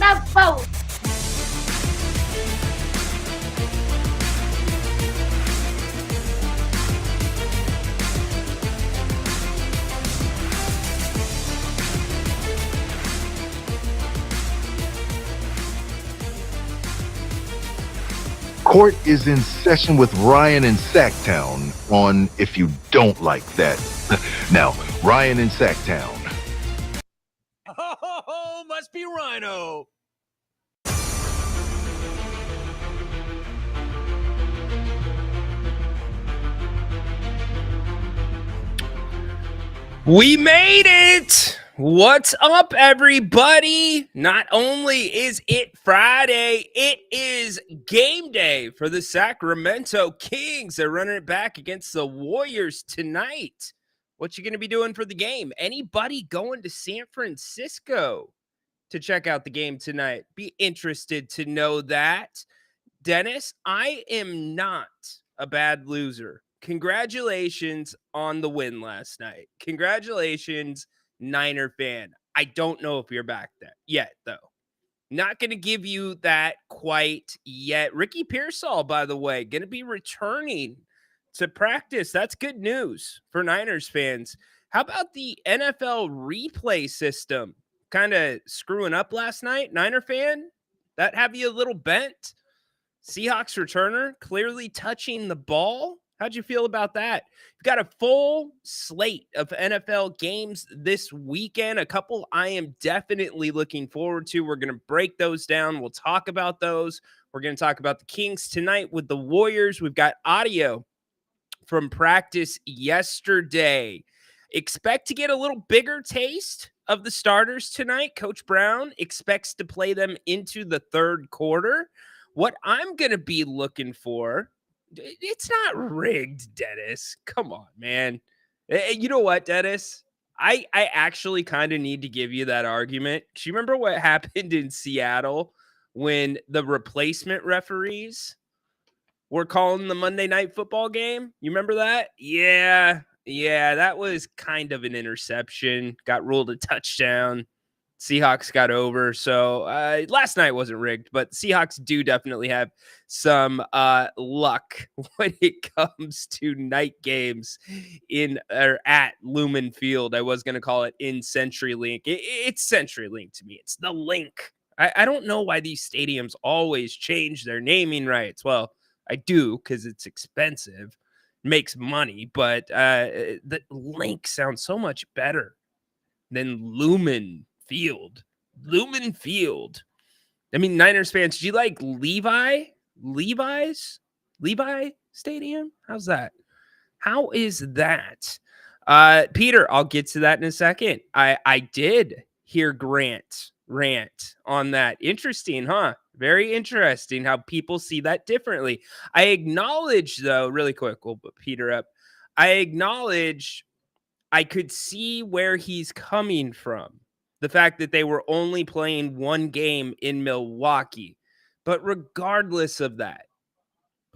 the boat. Court is in session with Ryan in Sacktown on If You Don't Like That. Now, Ryan in Sacktown. Oh, must be Rhino. We made it! What's up, everybody? Not only is it Friday, it is game day for the Sacramento Kings. They're running it back against the Warriors tonight. What you going to be doing for the game? Anybody going to San Francisco to check out the game tonight? Be interested to know that. Dennis, I am not a bad loser. Congratulations on the win last night. Congratulations, Niner fan. I don't know if you're back there yet, though. Not going to give you that quite yet. Ricky Pearsall, by the way, going to be returning to practice. That's good news for Niners fans. How about the NFL replay system? Kind of screwing up last night, Niner fan? That have you a little bent? Seahawks returner clearly touching the ball. How'd you feel about that? We've got a full slate of NFL games this weekend. A couple I am definitely looking forward to. We're going to break those down. We'll talk about those. We're going to talk about the Kings tonight with the Warriors. We've got audio from practice yesterday. Expect to get a little bigger taste of the starters tonight. Coach Brown expects to play them into the third quarter. What I'm going to be looking for, it's not rigged, Dennis. Come on, man. You know what, Dennis? I actually kind of need to give you that argument. Do you remember what happened in Seattle when the replacement referees were calling the Monday Night Football game? You remember that? Yeah, that was kind of an interception. Got ruled a touchdown. Seahawks got over. So last night wasn't rigged, but Seahawks do definitely have some luck when it comes to night games in or at Lumen Field. I was going to call it in CenturyLink. It's CenturyLink to me. It's the link. I don't know why these stadiums always change their naming rights. Well, I do because it's expensive, makes money, but the link sounds so much better than Lumen Field. Lumen Field. I mean, Niners fans, do you like Levi Stadium? How's that? How is that? Peter, I'll get to that in a second. I did hear Grant rant on that. Interesting, huh? Very interesting how people see that differently. I acknowledge, though, really quick, we'll put Peter up. I acknowledge I could see where he's coming from. The fact that they were only playing one game in Milwaukee. But regardless of that,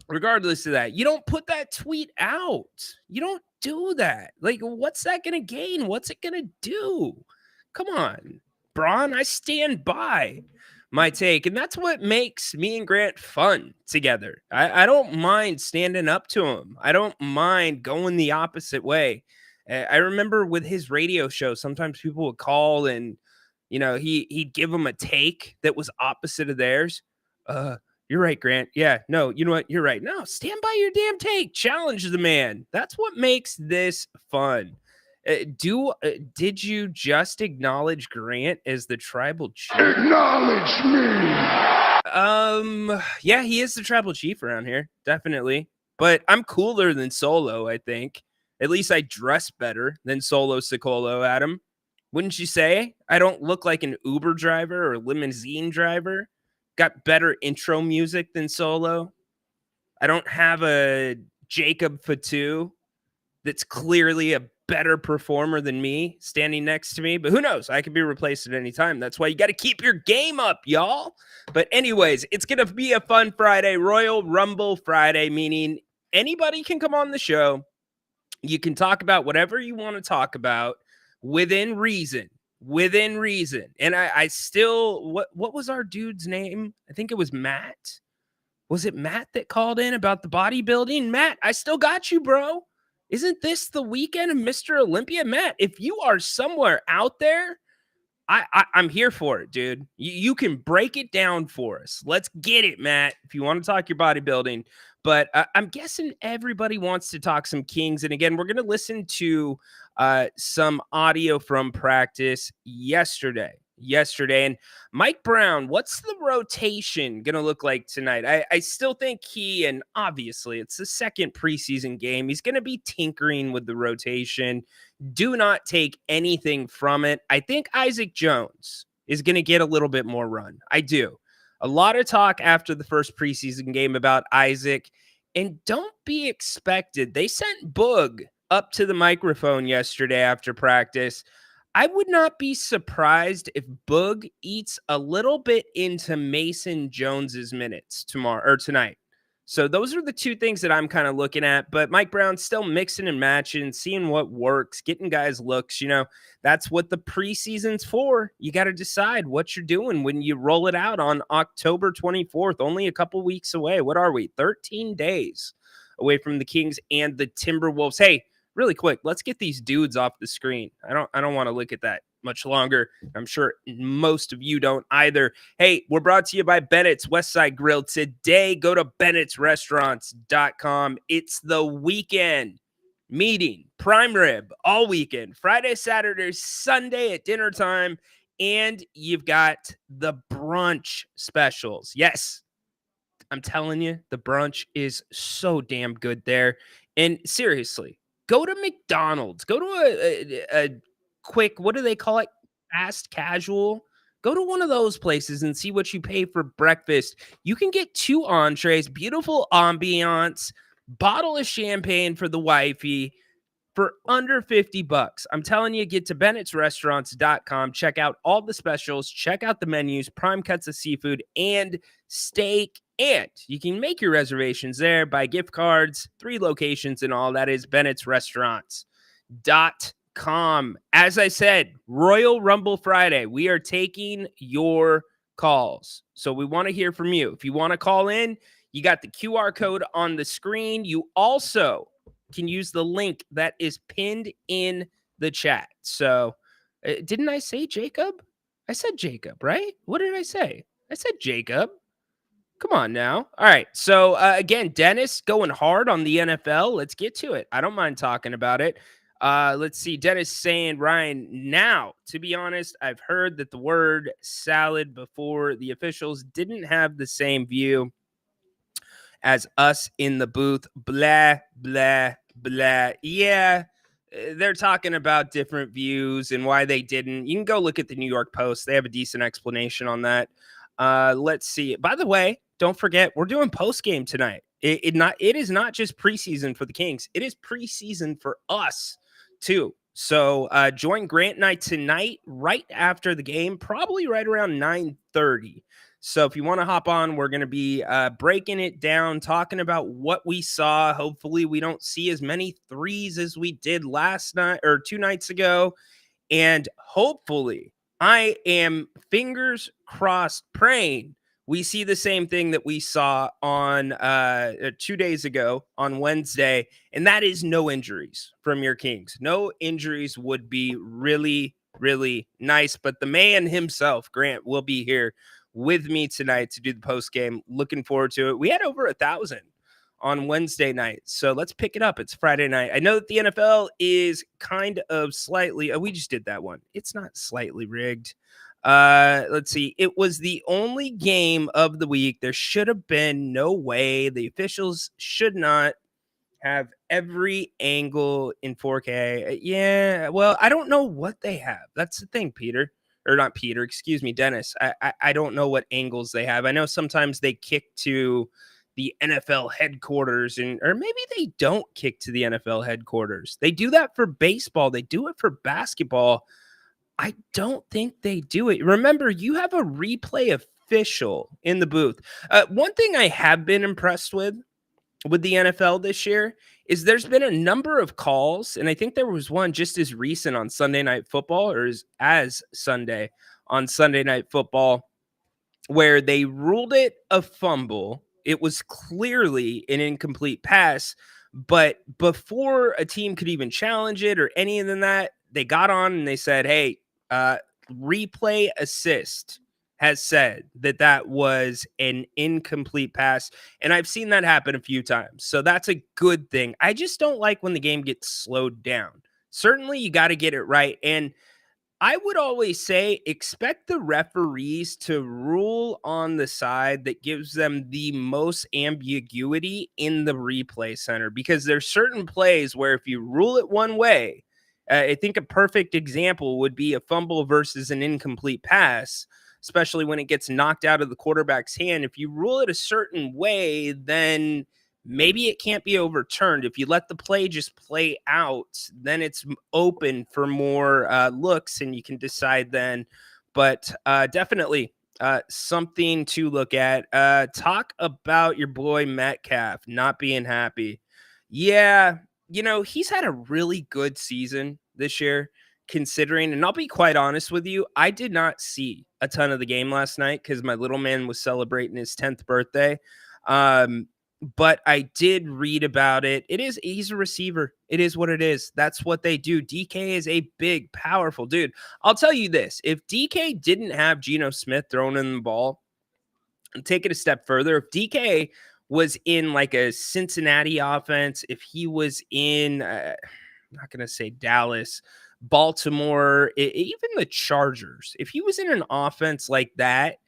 you don't put that tweet out. You don't do that. Like, what's that going to gain? What's it going to do? Come on, Braun, I stand by my take. And that's what makes me and Grant fun together. I don't mind standing up to him. I don't mind going the opposite way. I remember with his radio show, sometimes people would call and, you know, he'd give them a take that was opposite of theirs. You're right, Grant. Yeah, no, you know what? You're right. No, stand by your damn take. Challenge the man. That's what makes this fun. Did you just acknowledge Grant as the tribal chief? Acknowledge me! Yeah, he is the tribal chief around here. Definitely. But I'm cooler than Solo, I think. At least I dress better than Solo Sicolo, Adam. Wouldn't you say? I don't look like an Uber driver or limousine driver. Got better intro music than Solo. I don't have a Jacob Fatu that's clearly a better performer than me standing next to me. But who knows? I could be replaced at any time. That's why you got to keep your game up, y'all. But anyways, it's going to be a fun Friday. Royal Rumble Friday, meaning anybody can come on the show. You can talk about whatever you want to talk about within reason. within reason. And I still, what was our dude's name? I think it was Matt. Was it Matt that called in about the bodybuilding? Matt, I still got you, bro. Isn't this the weekend of Mr. Olympia? Matt, if you are somewhere out there, I'm here for it, dude. You can break it down for us. Let's get it, Matt. If you want to talk your bodybuilding, but I'm guessing everybody wants to talk some Kings. And again, we're going to listen to some audio from practice yesterday. And Mike Brown, what's the rotation going to look like tonight? I still think and obviously it's the second preseason game. He's going to be tinkering with the rotation. Do not take anything from it. I think Isaac Jones is going to get a little bit more run. I do. A lot of talk after the first preseason game about Isaac, and don't be expected. They sent Boog up to the microphone yesterday after practice. I would not be surprised if Boog eats a little bit into Mason Jones's minutes tomorrow or tonight. So those are the two things that I'm kind of looking at. But Mike Brown's still mixing and matching, seeing what works, getting guys looks. That's what the preseason's for. You got to decide what you're doing when you roll it out on October 24th, only a couple weeks away. What are we? 13 days away from the Kings and the Timberwolves. Hey, really quick, let's get these dudes off the screen. I don't want to look at that much longer. I'm sure most of you don't either. Hey, we're brought to you by Bennett's Westside Grill. Today, go to bennettsrestaurants.com. It's the weekend meeting, prime rib, all weekend, Friday, Saturday, Sunday at dinner time, and you've got the brunch specials. Yes, I'm telling you, the brunch is so damn good there. And seriously, go to McDonald's. Go to a quick, what do they call it? Fast casual. Go to one of those places and see what you pay for breakfast. You can get 2 entrees, beautiful ambiance, bottle of champagne for the wifey for under $50. I'm telling you, get to bennettsrestaurants.com. Check out all the specials. Check out the menus, prime cuts of seafood and steak. And you can make your reservations there, buy gift cards, 3 locations and all. That is bennettsrestaurants.com. As I said, Royal Rumble Friday. We are taking your calls. So we want to hear from you. If you want to call in, you got the QR code on the screen. You also can use the link that is pinned in the chat. So didn't I say Jacob? I said Jacob, right? What did I say? I said Jacob. Come on now. All right. So again, Dennis going hard on the NFL. Let's get to it. I don't mind talking about it. Let's see. Dennis saying, Ryan, now, to be honest, I've heard that the word salad before. The officials didn't have the same view as us in the booth. Blah, blah, blah. Yeah, they're talking about different views and why they didn't. You can go look at the New York Post. They have a decent explanation on that. Let's see. By the way, don't forget, we're doing post game tonight. It is not just preseason for the Kings. It is preseason for us too. So join Grant and I tonight, right after the game, probably right around 9:30. So if you want to hop on, we're going to be breaking it down, talking about what we saw. Hopefully we don't see as many threes as we did last night or 2 nights ago. And hopefully, I am fingers crossed praying we see the same thing that we saw on 2 days ago on Wednesday, and that is no injuries from your Kings. No injuries would be really, really nice. But the man himself, Grant, will be here with me tonight to do the post game. Looking forward to it. We had over 1,000 on Wednesday night. So let's pick it up. It's Friday night. I know that the NFL is kind of slightly, we just did that one. It's not slightly rigged. Let's see. It was the only game of the week. There should have been no way. The officials should not have every angle in 4K. Yeah. Well, I don't know what they have. That's the thing, Peter. Or not Peter, excuse me, Dennis. I don't know what angles they have. I know sometimes they kick to the NFL headquarters, or maybe they don't kick to the NFL headquarters. They do that for baseball. They do it for basketball. I don't think they do it. Remember, you have a replay official in the booth. One thing I have been impressed with with the NFL this year is there's been a number of calls, and I think there was one just as recent on Sunday Night Football, or as Sunday on Sunday Night Football, where they ruled it a fumble. It was clearly an incomplete pass, but before a team could even challenge it or any of that, they got on and they said, hey, replay assist has said that that was an incomplete pass. And I've seen that happen a few times. So that's a good thing. I just don't like when the game gets slowed down. Certainly, you got to get it right. And I would always say expect the referees to rule on the side that gives them the most ambiguity in the replay center, because there's certain plays where if you rule it one way, I think a perfect example would be a fumble versus an incomplete pass, especially when it gets knocked out of the quarterback's hand. If you rule it a certain way, then maybe it can't be overturned. If you let the play just play out, then it's open for more looks and you can decide then. But definitely something to look at. Talk about your boy Metcalf not being happy. Yeah, he's had a really good season this year, considering, and I'll be quite honest with you, I did not see a ton of the game last night because my little man was celebrating his 10th birthday. But I did read about it. He's a receiver. It is what it is. That's what they do. DK is a big, powerful dude. I'll tell you this. If DK didn't have Geno Smith throwing in the ball, and take it a step further, if DK was in like a Cincinnati offense, if he was in, I'm not going to say Dallas, Baltimore, even the Chargers, if he was in an offense like that,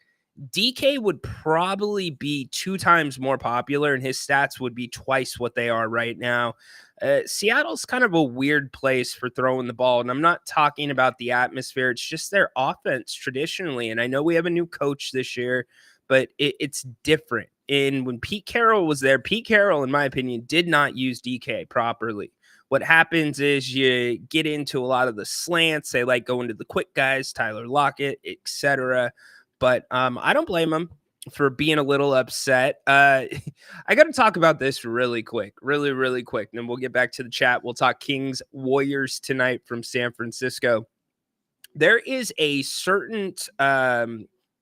DK would probably be 2 times more popular and his stats would be twice what they are right now. Seattle's kind of a weird place for throwing the ball, and I'm not talking about the atmosphere. It's just their offense traditionally, and I know we have a new coach this year, but it's different. And when Pete Carroll was there, Pete Carroll, in my opinion, did not use DK properly. What happens is you get into a lot of the slants. They like going to the quick guys, Tyler Lockett, etc. But I don't blame him for being a little upset. I got to talk about this really quick, really quick. And then we'll get back to the chat. We'll talk Kings Warriors tonight from San Francisco. There is a certain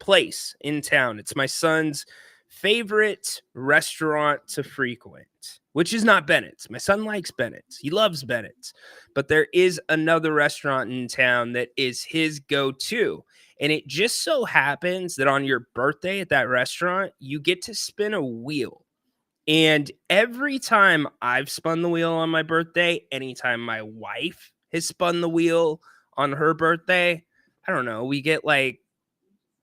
place in town. It's my son's favorite restaurant to frequent, which is not Bennett's. My son likes Bennett's. He loves Bennett's. But there is another restaurant in town that is his go-to. And it just so happens that on your birthday at that restaurant, you get to spin a wheel. And every time I've spun the wheel on my birthday, anytime my wife has spun the wheel on her birthday, I don't know, we get like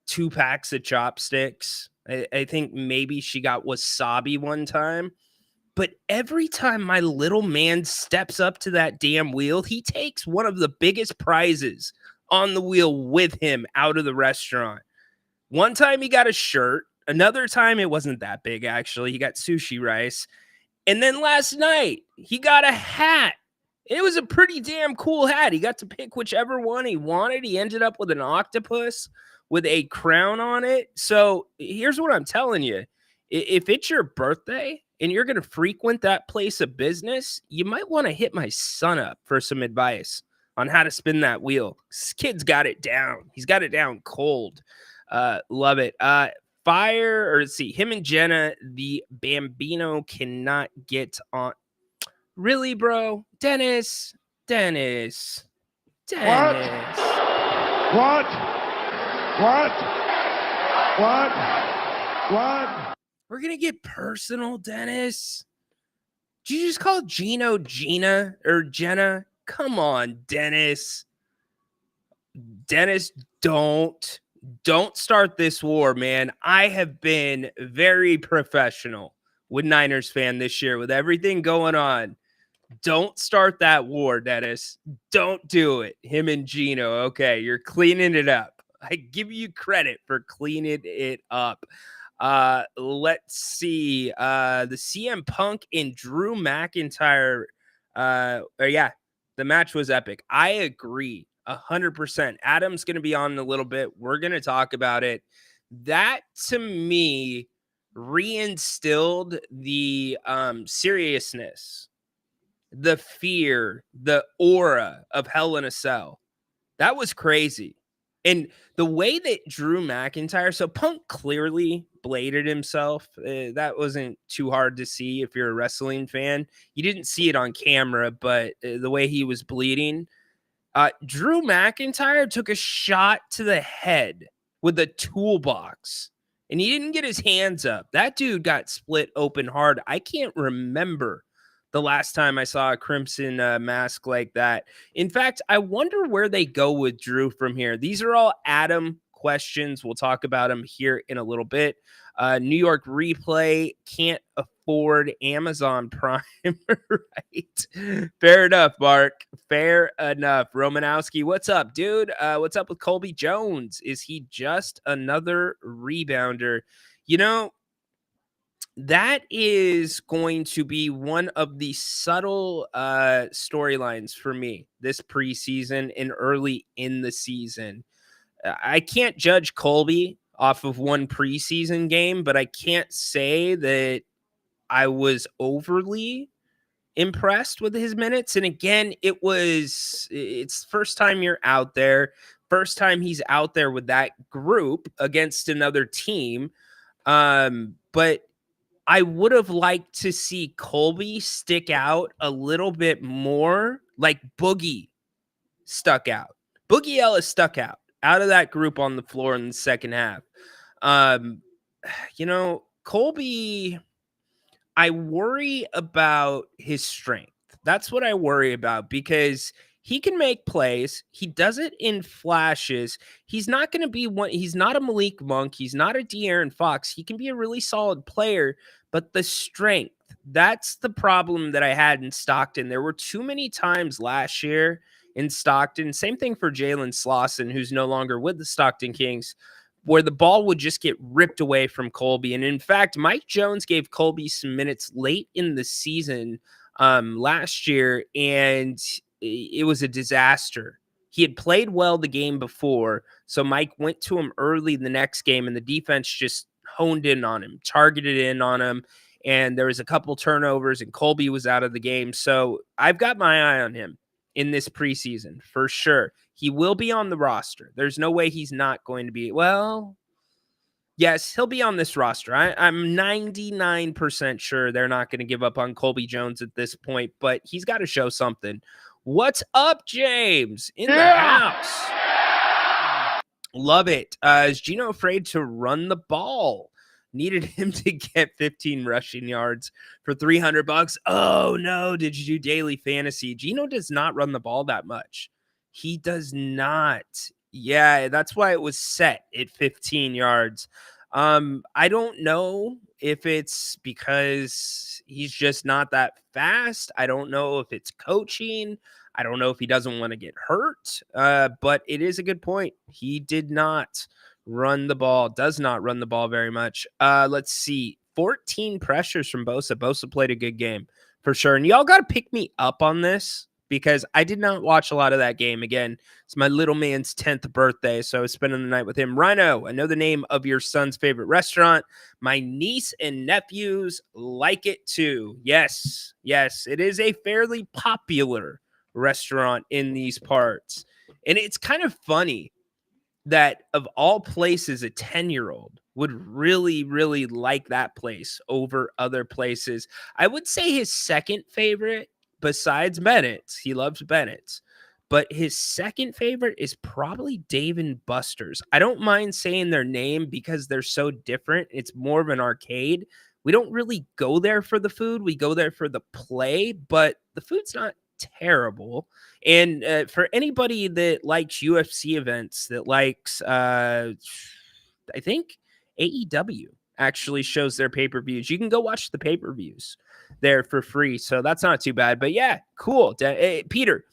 2 packs of chopsticks. I think maybe she got wasabi one time. But every time my little man steps up to that damn wheel, he takes one of the biggest prizes on the wheel with him out of the restaurant. One time he got a shirt. Another time it wasn't that big, actually. He got sushi rice. And then last night he got a hat. It was a pretty damn cool hat. He got to pick whichever one he wanted. He ended up with an octopus with a crown on it. So here's what I'm telling you. If it's your birthday and you're going to frequent that place of business, you might want to hit my son up for some advice on how to spin that wheel. This kid's got it down. He's got it down cold. Love it. Him and Jenna, the Bambino cannot get on. Really, bro? Dennis. What? We're going to get personal, Dennis. Did you just call Gino Gina or Jenna? Come on, Dennis. Dennis, don't start this war, man. I have been very professional with Niners fan this year with everything going on. Don't start that war, Dennis. Don't do it. Him and Gino. Okay, you're cleaning it up. I give you credit for cleaning it up. Let's see. The CM Punk and Drew McIntyre. The match was epic. I agree 100%. Adam's going to be on in a little bit. We're going to talk about it. That, to me, reinstilled the seriousness, the fear, the aura of Hell in a Cell. That was crazy. And the way that Drew McIntyre, so Punk clearly bladed himself. That wasn't too hard to see if you're a wrestling fan. You didn't see it on camera, but the way he was bleeding, Drew McIntyre took a shot to the head with a toolbox, and he didn't get his hands up. That dude got split open hard. I can't remember the last time I saw a Crimson mask like that. In fact, I wonder where they go with Drew from here. These are all Adam questions. We'll talk about them here in a little bit. New York Replay can't afford Amazon Prime, right? Fair enough, Mark. Fair enough. Romanowski, what's up, dude? What's up with Colby Jones? Is he just another rebounder? You know, that is going to be one of the subtle storylines for me this preseason and early in the season. I can't judge Colby off of one preseason game, but I can't say that I was overly impressed with his minutes. And again, it's first time you're out there, first time he's out there with that group against another team. But I would have liked to see Colby stick out a little bit more, like Boogie stuck out. Boogie Ellis stuck out of that group on the floor in the second half. Colby, I worry about his strength. That's what I worry about because he can make plays. He does it in flashes. He's not going to be one. He's not a Malik Monk. He's not a De'Aaron Fox. He can be a really solid player, but the strength, that's the problem that I had in Stockton. There were too many times last year in Stockton. Same thing for Jalen Slauson, who's no longer with the Stockton Kings, where the ball would just get ripped away from Colby. And in fact, Mike Jones gave Colby some minutes late in the season last year, and it was a disaster. He had played well the game before, so Mike went to him early the next game, and the defense just honed in on him, targeted in on him, and there was a couple turnovers, and Colby was out of the game. So I've got my eye on him in this preseason for sure. He will be on the roster. There's no way he's not going to be. Well, yes, he'll be on this roster. I'm 99% sure they're not going to give up on Colby Jones at this point, but he's got to show something. What's up, James? In the house. Love it. Is Gino afraid to run the ball? Needed him to get 15 rushing yards for $300. Oh no, did you do daily fantasy? Gino does not run the ball that much. He does not. Yeah, that's why it was set at 15 yards. I don't know if it's because he's just not that fast. I don't know if it's coaching. I don't know if he doesn't want to get hurt. But it is a good point. He did not run the ball, does not run the ball very much. Let's see. 14 pressures from Bosa. Bosa played a good game for sure. And y'all got to pick me up on this because I did not watch a lot of that game. Again, it's my little man's 10th birthday, so I was spending the night with him. Rhino, I know the name of your son's favorite restaurant. My niece and nephews like it too. Yes, it is a fairly popular restaurant in these parts. And it's kind of funny that of all places, a 10-year-old would really, really like that place over other places. I would say his second favorite, besides Bennett's, he loves Bennett's, but his second favorite is probably Dave and Buster's. I don't mind saying their name because they're so different. It's more of an arcade. We don't really go there for the food. We go there for the play, but the food's not terrible. And for anybody that likes UFC events, that likes, I think AEW actually shows their pay-per-views. You can go watch the pay-per-views there for free. So that's not too bad. But yeah, cool. Peter,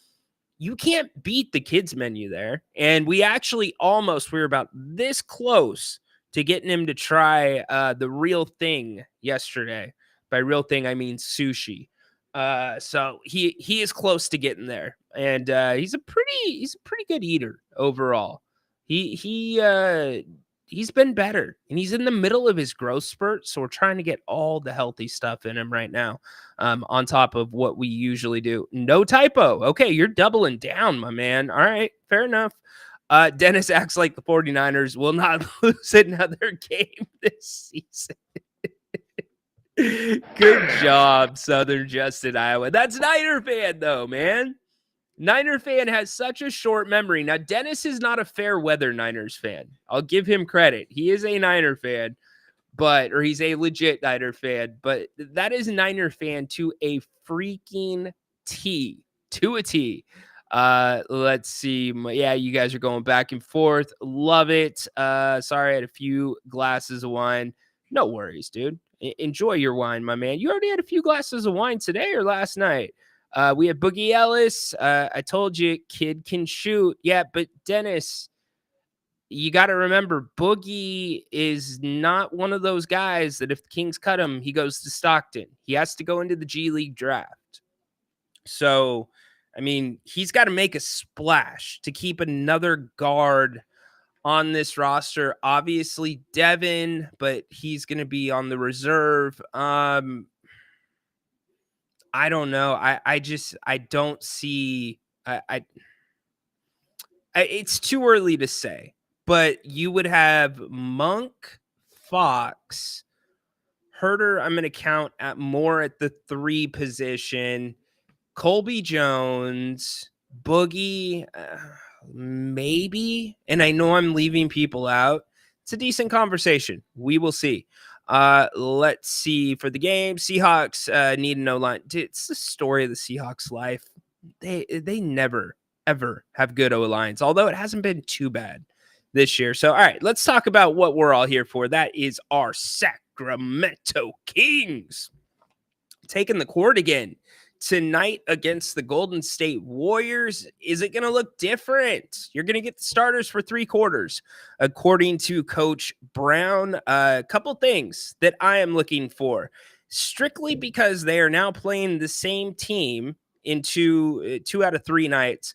you can't beat the kids menu there. And we were about this close to getting him to try the real thing yesterday. By real thing, I mean sushi. So he is close to getting there, and he's a pretty good eater overall. He he's been better, and he's in the middle of his growth spurt. So we're trying to get all the healthy stuff in him right now, on top of what we usually do. No typo. Okay, you're doubling down, my man. All right, fair enough. Dennis acts like the 49ers will not lose another game this season. Good job, Southern Justin, Iowa. That's Niner fan, though, man. Niner fan has such a short memory. Now, Dennis is not a fair weather Niners fan. I'll give him credit. He is a Niner fan, or he's a legit Niner fan, but that is Niner fan to a freaking T. To a T. Let's see. Yeah, you guys are going back and forth. Love it. Sorry, I had a few glasses of wine. No worries, dude. Enjoy your wine, my man. You already had a few glasses of wine today or last night? We have Boogie Ellis. I told you, kid can shoot. Yeah, but Dennis, you got to remember, Boogie is not one of those guys that if the Kings cut him, he goes to Stockton. He has to go into the G League draft. So, I mean, he's got to make a splash to keep another guard on this roster. Obviously, Devin, but he's going to be on the reserve. I don't know. I don't see. It's too early to say, but you would have Monk, Fox, Herter. I'm going to count at more at the 3 position. Colby Jones, Boogie, maybe. And I know I'm leaving people out. It's a decent conversation. We will see. Let's see for the game. Seahawks need an O-line. Dude, it's the story of the Seahawks' life. They never, ever have good O-lines, although it hasn't been too bad this year. So, all right, let's talk about what we're all here for. That is our Sacramento Kings taking the court again tonight against the Golden State Warriors. Is it going to look different? You're going to get the starters for 3 quarters, according to Coach Brown. A couple things that I am looking for, strictly because they are now playing the same team in 2 out of 3 nights.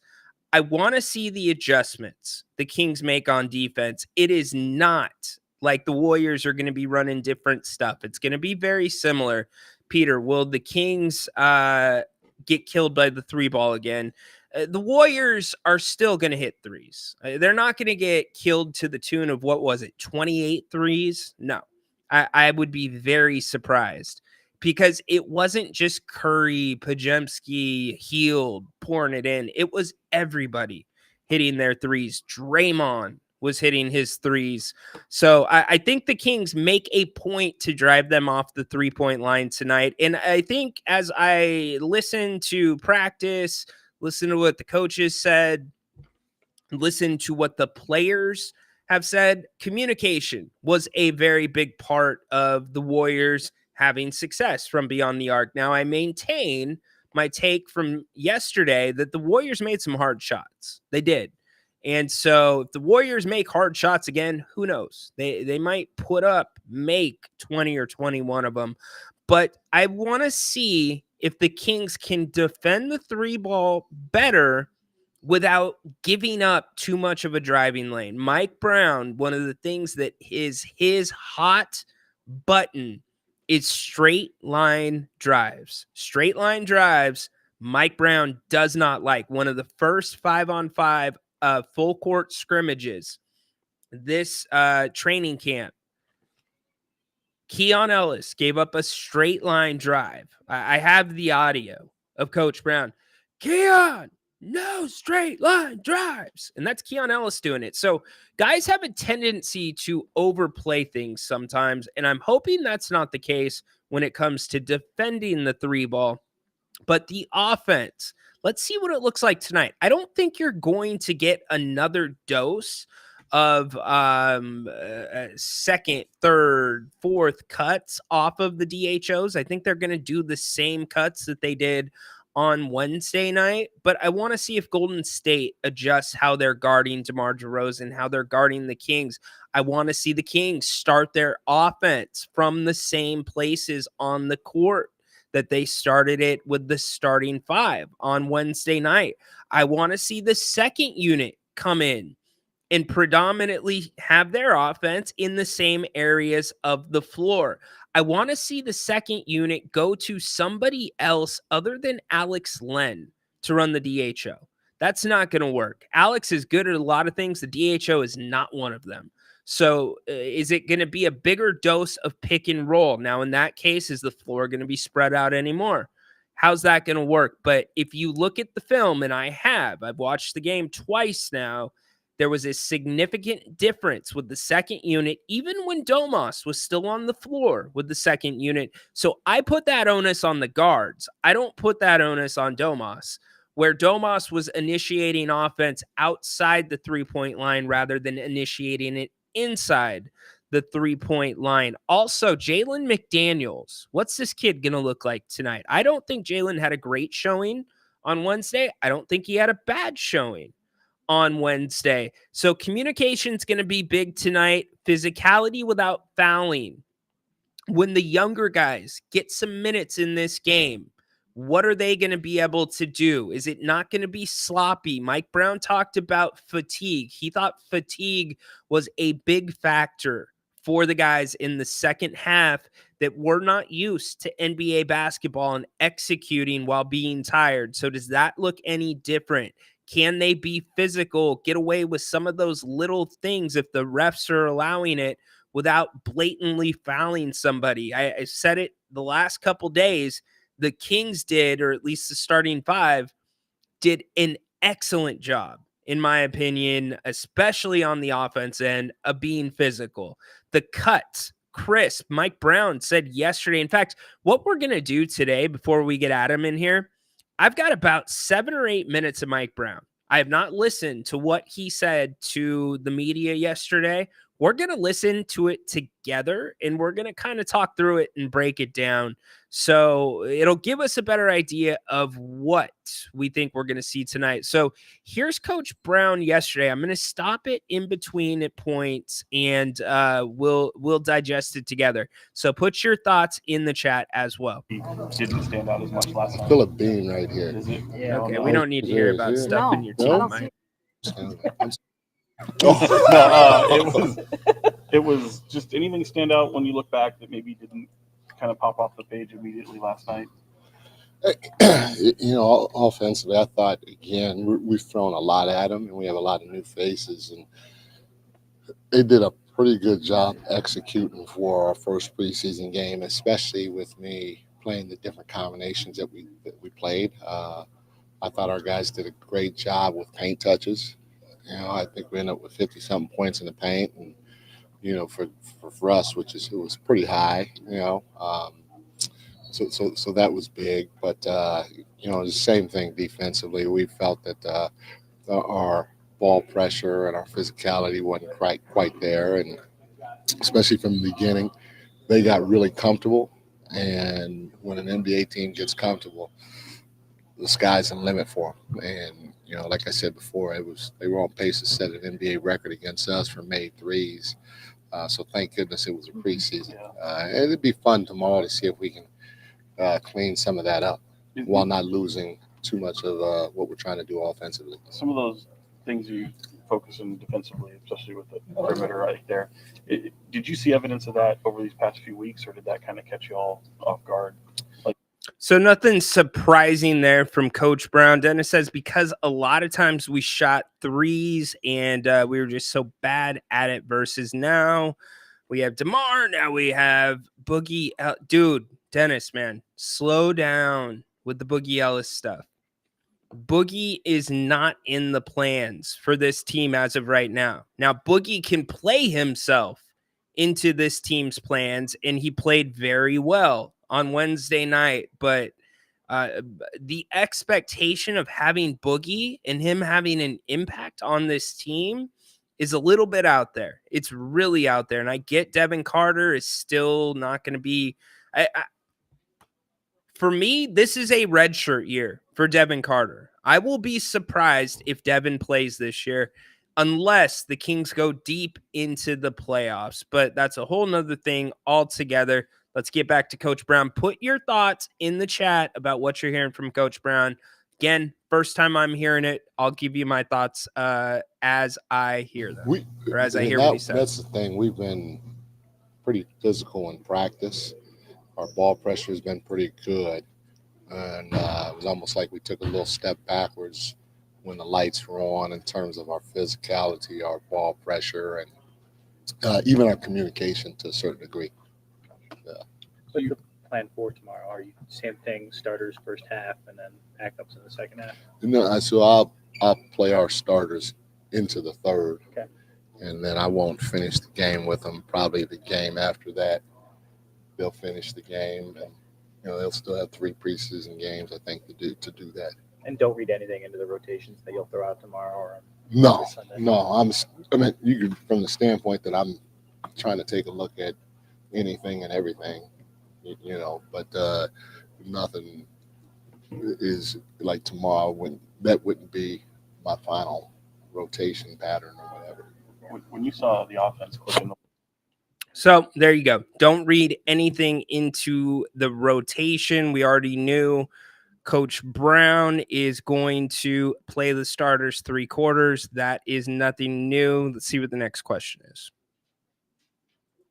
I want to see the adjustments the Kings make on defense. It is not like the Warriors are going to be running different stuff. It's going to be very similar. Peter, will the Kings get killed by the 3 ball again? The Warriors are still going to hit threes. They're not going to get killed to the tune of, what was it, 28 threes? No, I would be very surprised, because it wasn't just Curry, Pajemski, Hield pouring it in. It was everybody hitting their threes. Draymond was hitting his threes. So I think the Kings make a point to drive them off the 3-point line tonight. And I think as I listen to practice, listen to what the coaches said, listen to what the players have said, communication was a very big part of the Warriors having success from beyond the arc. Now, I maintain my take from yesterday that the Warriors made some hard shots. They did. And so if the Warriors make hard shots again, who knows? They might make 20 or 21 of them. But I want to see if the Kings can defend the 3 ball better without giving up too much of a driving lane. Mike Brown, one of the things that is his hot button is straight line drives. Straight line drives, Mike Brown does not like. One of the first 5-on-5 full court scrimmages this training camp, Keon Ellis gave up a straight line drive. I have the audio of Coach Brown. Keon, no straight line drives. And that's Keon Ellis doing it. So guys have a tendency to overplay things sometimes. And I'm hoping that's not the case when it comes to defending the 3 ball. But the offense, let's see what it looks like tonight. I don't think you're going to get another dose of second, third, fourth cuts off of the DHOs. I think they're going to do the same cuts that they did on Wednesday night, but I want to see if Golden State adjusts how they're guarding DeMar DeRozan, how they're guarding the Kings. I want to see the Kings start their offense from the same places on the court that they started it with the starting 5 on Wednesday night. I want to see the second unit come in and predominantly have their offense in the same areas of the floor. I want to see the second unit go to somebody else other than Alex Len to run the DHO. That's not going to work. Alex is good at a lot of things. The DHO is not one of them. So is it going to be a bigger dose of pick and roll? Now, in that case, is the floor going to be spread out anymore? How's that going to work? But if you look at the film, and I've watched the game twice now, there was a significant difference with the second unit, even when Domas was still on the floor with the second unit. So I put that onus on the guards. I don't put that onus on Domas, where Domas was initiating offense outside the three-point line rather than initiating it inside the three-point line. Also, Jalen McDaniels. What's this kid going to look like tonight? I don't think Jalen had a great showing on Wednesday. I don't think he had a bad showing on Wednesday. So communication's going to be big tonight. Physicality without fouling. When the younger guys get some minutes in this game, what are they going to be able to do? Is it not going to be sloppy? Mike Brown talked about fatigue. He thought fatigue was a big factor for the guys in the second half that were not used to NBA basketball and executing while being tired. So does that look any different? Can they be physical, get away with some of those little things if the refs are allowing it without blatantly fouling somebody? I said it the last couple days. The Kings did, or at least the starting five, did an excellent job, in my opinion, especially on the offense end, of being physical. The cuts, crisp. Mike Brown said yesterday. In fact, what we're going to do today before we get Adam in here, I've got about 7 or 8 minutes of Mike Brown. I have not listened to what he said to the media yesterday. We're going to listen to it together, and we're going to kind of talk through it and break it down. So it'll give us a better idea of what we think we're going to see tonight. So here's Coach Brown yesterday. I'm going to stop it in between at points, and we'll digest it together. So put your thoughts in the chat as well. He didn't stand out as much last night. Feel a beam right here. Is it? Yeah, okay, we don't need to hear about stuff in your team, Mike. It was just anything stand out when you look back that maybe didn't kind of pop off the page immediately last night? Offensively, I thought, again, we've thrown a lot at them, and we have a lot of new faces, and they did a pretty good job executing for our first preseason game, especially with me playing the different combinations that we played. I thought our guys did a great job with paint touches. I think we ended up with 50-something points in the paint, and for us, it was pretty high. So that was big. But the same thing defensively. We felt that our ball pressure and our physicality wasn't quite there, and especially from the beginning, they got really comfortable. And when an NBA team gets comfortable, the sky's the limit for them. And like I said before, they were on pace to set an NBA record against us for made threes. So thank goodness it was a preseason. It'd be fun tomorrow to see if we can clean some of that up while not losing too much of what we're trying to do offensively. Some of those things you focus on defensively, especially with the perimeter right there. Did you see evidence of that over these past few weeks, or did that kind of catch you all off guard? So nothing surprising there from Coach Brown. Dennis says, because a lot of times we shot threes and we were just so bad at it versus now we have DeMar. Now we have Boogie. Dude, Dennis, man, slow down with the Boogie Ellis stuff. Boogie is not in the plans for this team as of right now. Now, Boogie can play himself into this team's plans, and he played very well on Wednesday night, but the expectation of having Boogie and him having an impact on this team is a little bit out there. It's really out there, and I get Devin Carter is still not going to be for me, this is a redshirt year for Devin Carter. I will be surprised if Devin plays this year unless the Kings go deep into the playoffs, but that's a whole nother thing altogether. Let's get back to Coach Brown. Put your thoughts in the chat about what you're hearing from Coach Brown. Again, first time I'm hearing it. I'll give you my thoughts as I hear them, or as I hear what he says. That's the thing. We've been pretty physical in practice. Our ball pressure has been pretty good, and it was almost like we took a little step backwards when the lights were on in terms of our physicality, our ball pressure, and even our communication to a certain degree. So your plan for tomorrow? Are you same thing, starters first half and then backups in the second half? No, so I'll play our starters into the third, Okay. and then I won't finish the game with them. Probably the game after that, they'll finish the game, and they'll still have 3 preseason games, I think, to do that. And don't read anything into the rotations that you'll throw out tomorrow or No, Sunday. no. I mean, you could, from the standpoint that I'm trying to take a look at anything and everything, but nothing is like tomorrow when that wouldn't be my final rotation pattern or whatever. When you saw the offense click in the So there you go. Don't read anything into the rotation. We already knew Coach Brown is going to play the starters 3 quarters. That is nothing new. Let's see what the next question is.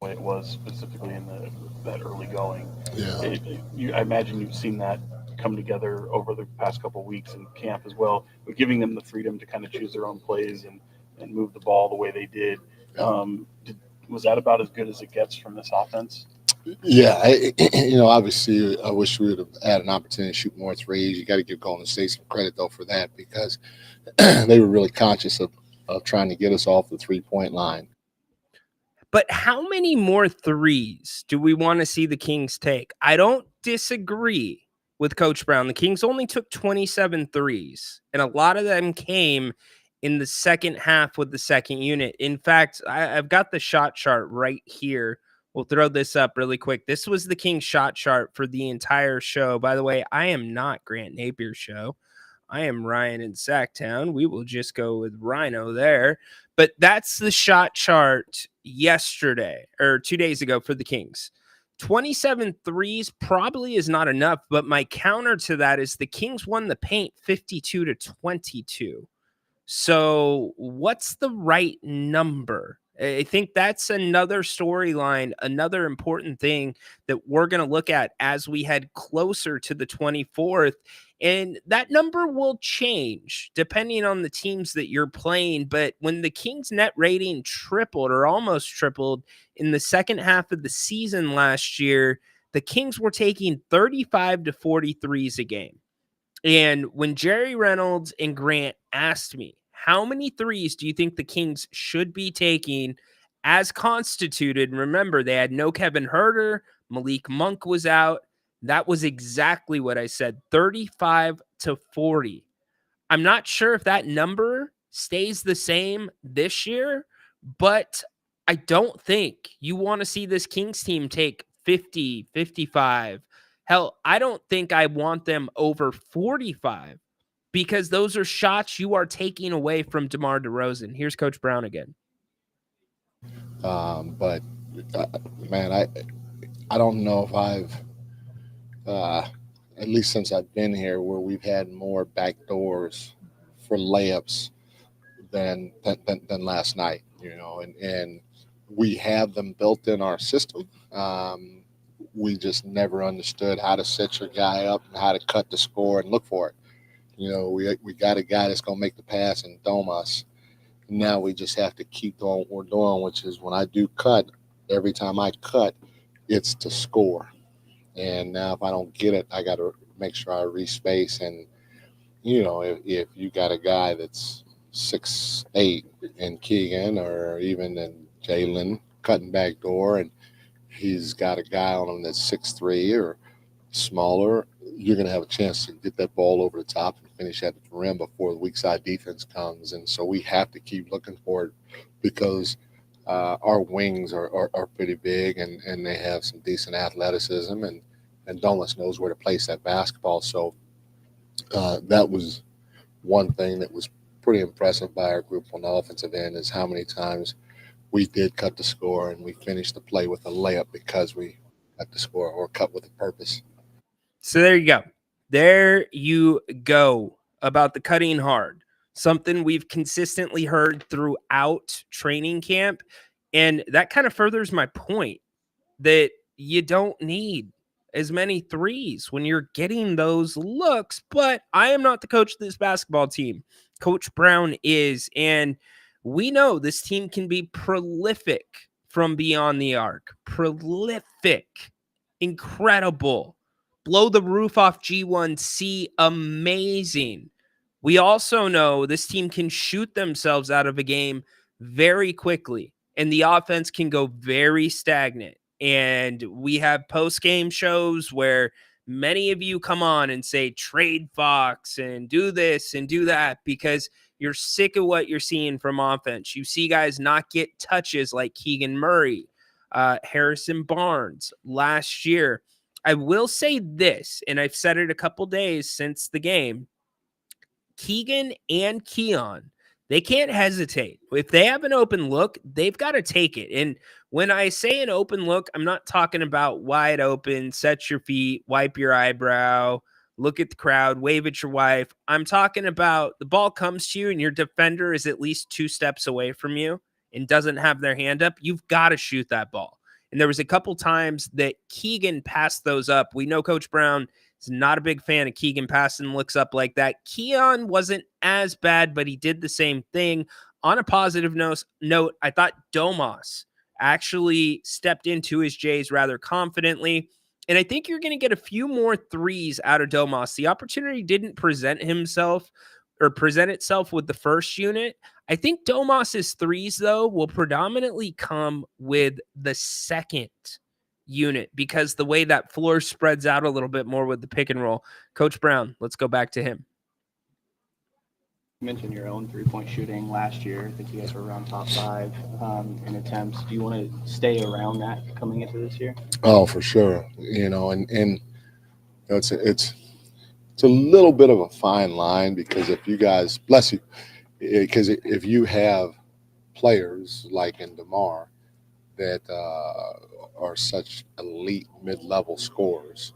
way it was specifically in that early going. Yeah. I imagine you've seen that come together over the past couple of weeks in camp as well, but giving them the freedom to kind of choose their own plays and move the ball the way they did. Was that about as good as it gets from this offense? Yeah, obviously, I wish we would have had an opportunity to shoot more threes. You got to give Golden State some credit, though, for that because they were really conscious of trying to get us off the 3-point line. But how many more threes do we want to see the Kings take? I don't disagree with Coach Brown. The Kings only took 27 threes, and a lot of them came in the second half with the second unit. In fact, I've got the shot chart right here. We'll throw this up really quick. This was the Kings shot chart for the entire show. By the way, I am not Grant Napier's show. I am Ryan in Sacktown. We will just go with Rhino there. But that's the shot chart yesterday or 2 days ago for the Kings. 27 threes probably is not enough, but my counter to that is the Kings won the paint 52-22. So what's the right number? I think that's another storyline, another important thing that we're going to look at as we head closer to the 24th. And that number will change depending on the teams that you're playing. But when the Kings net rating tripled or almost tripled in the second half of the season last year, the Kings were taking 35 to 43s a game. And when Jerry Reynolds and Grant asked me, how many threes do you think the Kings should be taking as constituted? And remember, they had no Kevin Huerter. Malik Monk was out. That was exactly what I said, 35 to 40. I'm not sure if that number stays the same this year, but I don't think you want to see this Kings team take 50, 55. Hell, I don't think I want them over 45 because those are shots you are taking away from DeMar DeRozan. Here's Coach Brown again. But man, I don't know if I've at least since I've been here where we've had more back doors for layups than last night, and we have them built in our system. We just never understood how to set your guy up and how to cut the score and look for it. We got a guy that's going to make the pass and dome us. Now we just have to keep doing what we're doing, which is when I do cut, every time I cut, it's to score. And now if I don't get it, I got to make sure I respace. And, if you got a guy that's 6'8" in Keegan or even in Jalen cutting back door and he's got a guy on him that's 6'3" or smaller, you're going to have a chance to get that ball over the top and finish at the rim before the weak side defense comes. And so we have to keep looking for it because our wings are pretty big and they have some decent athleticism and Domas knows where to place that basketball. So that was one thing that was pretty impressive by our group on the offensive end is how many times we did cut the score and we finished the play with a layup because we cut the score or cut with a purpose. So there you go. There you go about the cutting hard. Something we've consistently heard throughout training camp. And that kind of furthers my point that you don't need as many threes when you're getting those looks. But I am not the coach of this basketball team. Coach Brown is. And we know this team can be prolific from beyond the arc. Prolific. Incredible. Blow the roof off G1C. Amazing. We also know this team can shoot themselves out of a game very quickly, and the offense can go very stagnant. And we have post-game shows where many of you come on and say, trade Fox and do this and do that because you're sick of what you're seeing from offense. You see guys not get touches like Keegan Murray, Harrison Barnes last year. I will say this, and I've said it a couple days since the game. Keegan and Keon, they can't hesitate. If they have an open look, they've got to take it. And when I say an open look, I'm not talking about wide open, set your feet, wipe your eyebrow, look at the crowd, wave at your wife. I'm talking about the ball comes to you and your defender is at least 2 steps away from you and doesn't have their hand up. You've got to shoot that ball. And there was a couple times that Keegan passed those up. We know Coach Brown is not a big fan of Keegan passing looks up like that. Keon wasn't as bad, but he did the same thing. On a positive note, I thought Domas actually stepped into his J's rather confidently. And I think you're going to get a few more threes out of Domas. The opportunity didn't present itself with the first unit. I think Domas's threes, though, will predominantly come with the second unit because the way that floor spreads out a little bit more with the pick and roll. Coach Brown, let's go back to him. You mentioned your own three-point shooting last year. I think you guys were around top 5 in attempts. Do you want to stay around that coming into this year? Oh, for sure. And it's a little bit of a fine line because if you guys, bless you, because if you have players like in DeMar that are such elite mid-level scorers,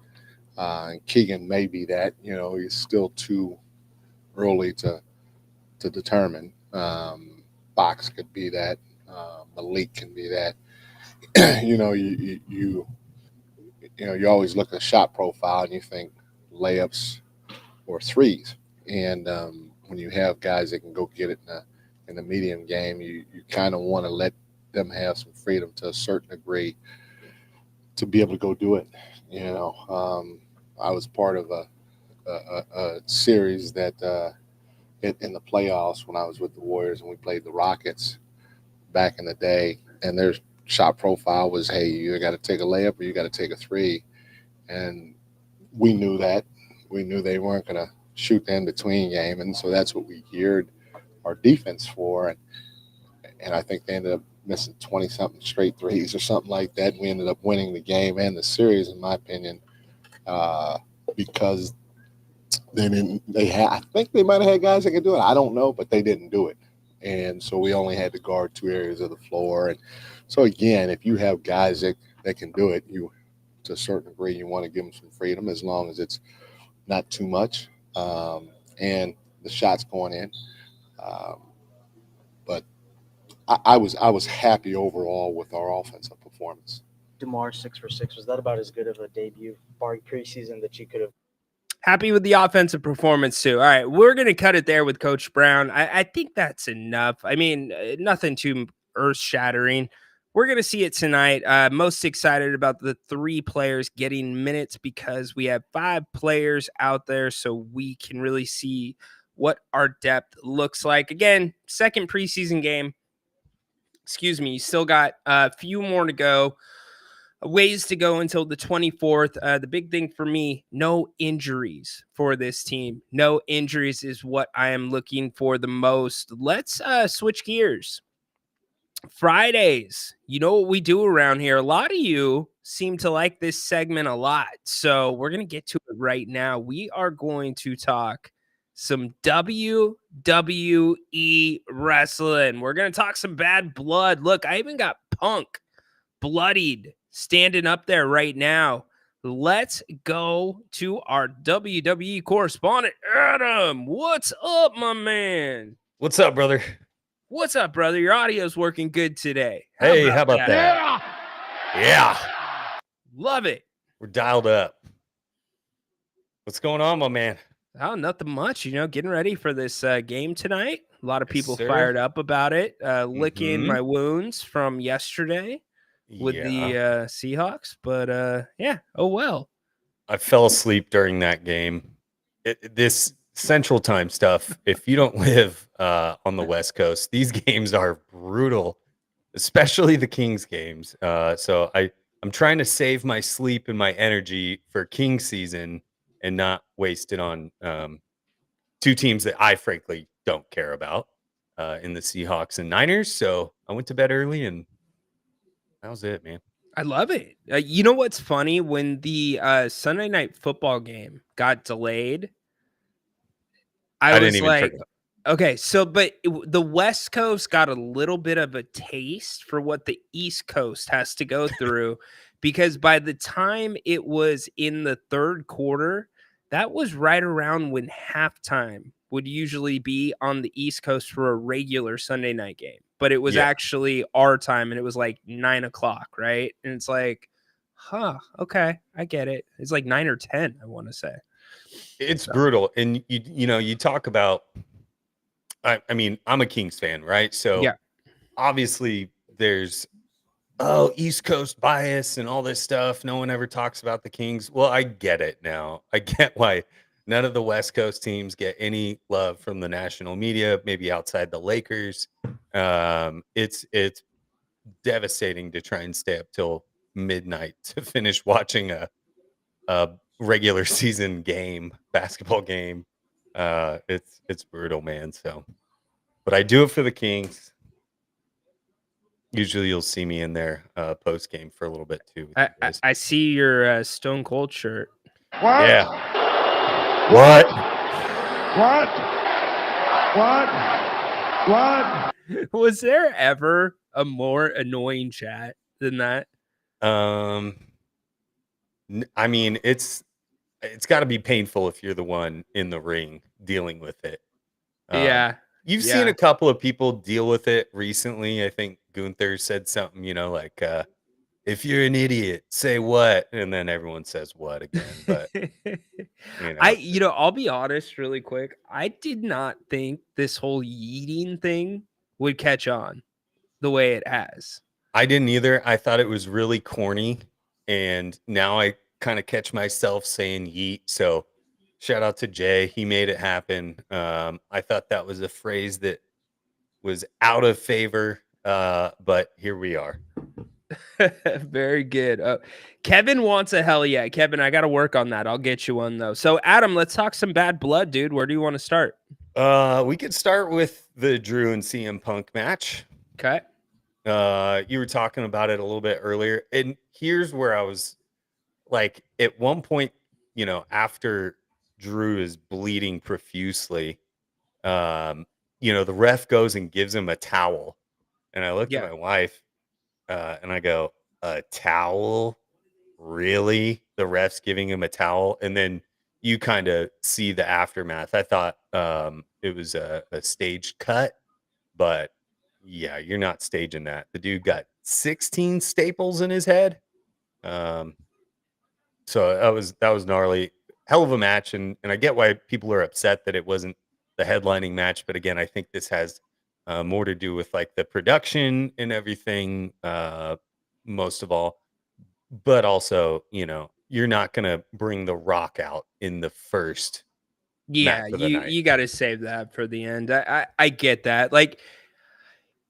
and Keegan may be that, he's still too early to determine. Box could be that. Malik can be that. You always look at a shot profile and you think layups or threes. And when you have guys that can go get it in the medium game, you kind of want to let them have some freedom to a certain degree to be able to go do it. I was part of a series that in the playoffs when I was with the Warriors and we played the Rockets back in the day, and their shot profile was, hey, you either got to take a layup or you got to take a three. And we knew that. We knew they weren't going to shoot the in-between game, and so that's what we geared our defense for. And I think they ended up missing 20-something straight threes or something like that. We ended up winning the game and the series, in my opinion, because I think they might have had guys that could do it. I don't know, but they didn't do it. And so we only had to guard 2 areas of the floor. And so, again, if you have guys that can do it, to a certain degree, you want to give them some freedom as long as it's not too much and the shots going in. But I was happy overall with our offensive performance. DeMar 6 for 6. Was that about as good of a debut preseason that you could have? Happy with the offensive performance too. All right, we're going to cut it there with Coach Brown. I think that's enough. I mean, nothing too earth-shattering. We're going to see it tonight. Most excited about the 3 players getting minutes because we have 5 players out there, so we can really see what our depth looks like. Again, second preseason game. Excuse me. You still got a few more to go. Ways to go until the 24th. The big thing for me, no injuries for this team. No injuries is what I am looking for the most. Let's switch gears. Fridays, you know what we do around here. A lot of you seem to like this segment a lot. So we're going to get to it right now. We are going to talk some WWE wrestling. We're going to talk some bad blood. Look, I even got Punk bloodied standing up there right now. let's go to our WWE correspondent, Adam. What's up, my man? What's up, brother? What's up, brother? Your audio's working good today. How about that? Yeah. Love it. We're dialed up. What's going on, my man? Oh, nothing much. Getting ready for this game tonight. A lot of people sir. fired up about it. Licking my wounds from yesterday with the Seahawks. But yeah, oh well. I fell asleep during that game. This Central Time stuff, if you don't live on the West Coast, these games are brutal, especially the Kings games. So I'm trying to save my sleep and my energy for King season and not waste it on two teams that I frankly don't care about in the Seahawks and Niners. So I went to bed early and that was it, man. I love it. You know what's funny? When the Sunday night football game got delayed, I was didn't even like, turn up. okay, so the West Coast got a little bit of a taste for what the East Coast has to go through because by the time it was in the third quarter, that was right around when halftime would usually be on the East Coast for a regular Sunday night game. But it was actually our time and it was like 9 o'clock, right? And it's like, okay, I get it. It's like 9 or 10, I want to say. It's brutal. And you talk about, I mean, I'm a Kings fan, right? So obviously there's East Coast bias and all this stuff. No one ever talks about the Kings. Well, I get it now. I get why none of the West Coast teams get any love from the national media, maybe outside the Lakers. It's devastating to try and stay up till midnight to finish watching a regular season basketball game. It's brutal, man. So, but I do it for the Kings. Usually you'll see me in there post game for a little bit too. I see your Stone Cold shirt. What? Yeah. What? Was there ever a more annoying chat than that? I mean, it's got to be painful if you're the one in the ring dealing with it. You've seen a couple of people deal with it recently. I think Gunther said something, like, if you're an idiot, say what? And then everyone says what again. But, I'll be honest really quick. I did not think this whole yeeting thing would catch on the way it has. I didn't either. I thought it was really corny. And now I kind of catch myself saying yeet. So shout out to Jay. He made it happen. I thought that was a phrase that was out of favor, but here we are. Very good. Kevin wants a hell yeah. Kevin, I got to work on that. I'll get you one, though. So, Adam, let's talk some bad blood, dude. Where do you want to start? We could start with the Drew and CM Punk match. Okay. You were talking about it a little bit earlier. And here's where I was like, at one point, after Drew is bleeding profusely, the ref goes and gives him a towel. And I looked at my wife and I go, a towel? Really? The ref's giving him a towel? And then you kind of see the aftermath. I thought it was a staged cut, but yeah, you're not staging that. The dude got 16 staples in his head. So that was gnarly. Hell of a match, and I get why people are upset that it wasn't the headlining match. But again, I think this has more to do with like the production and everything, most of all. But also, you're not gonna bring The Rock out in the first. Yeah, you got to save that for the end. I get that. Like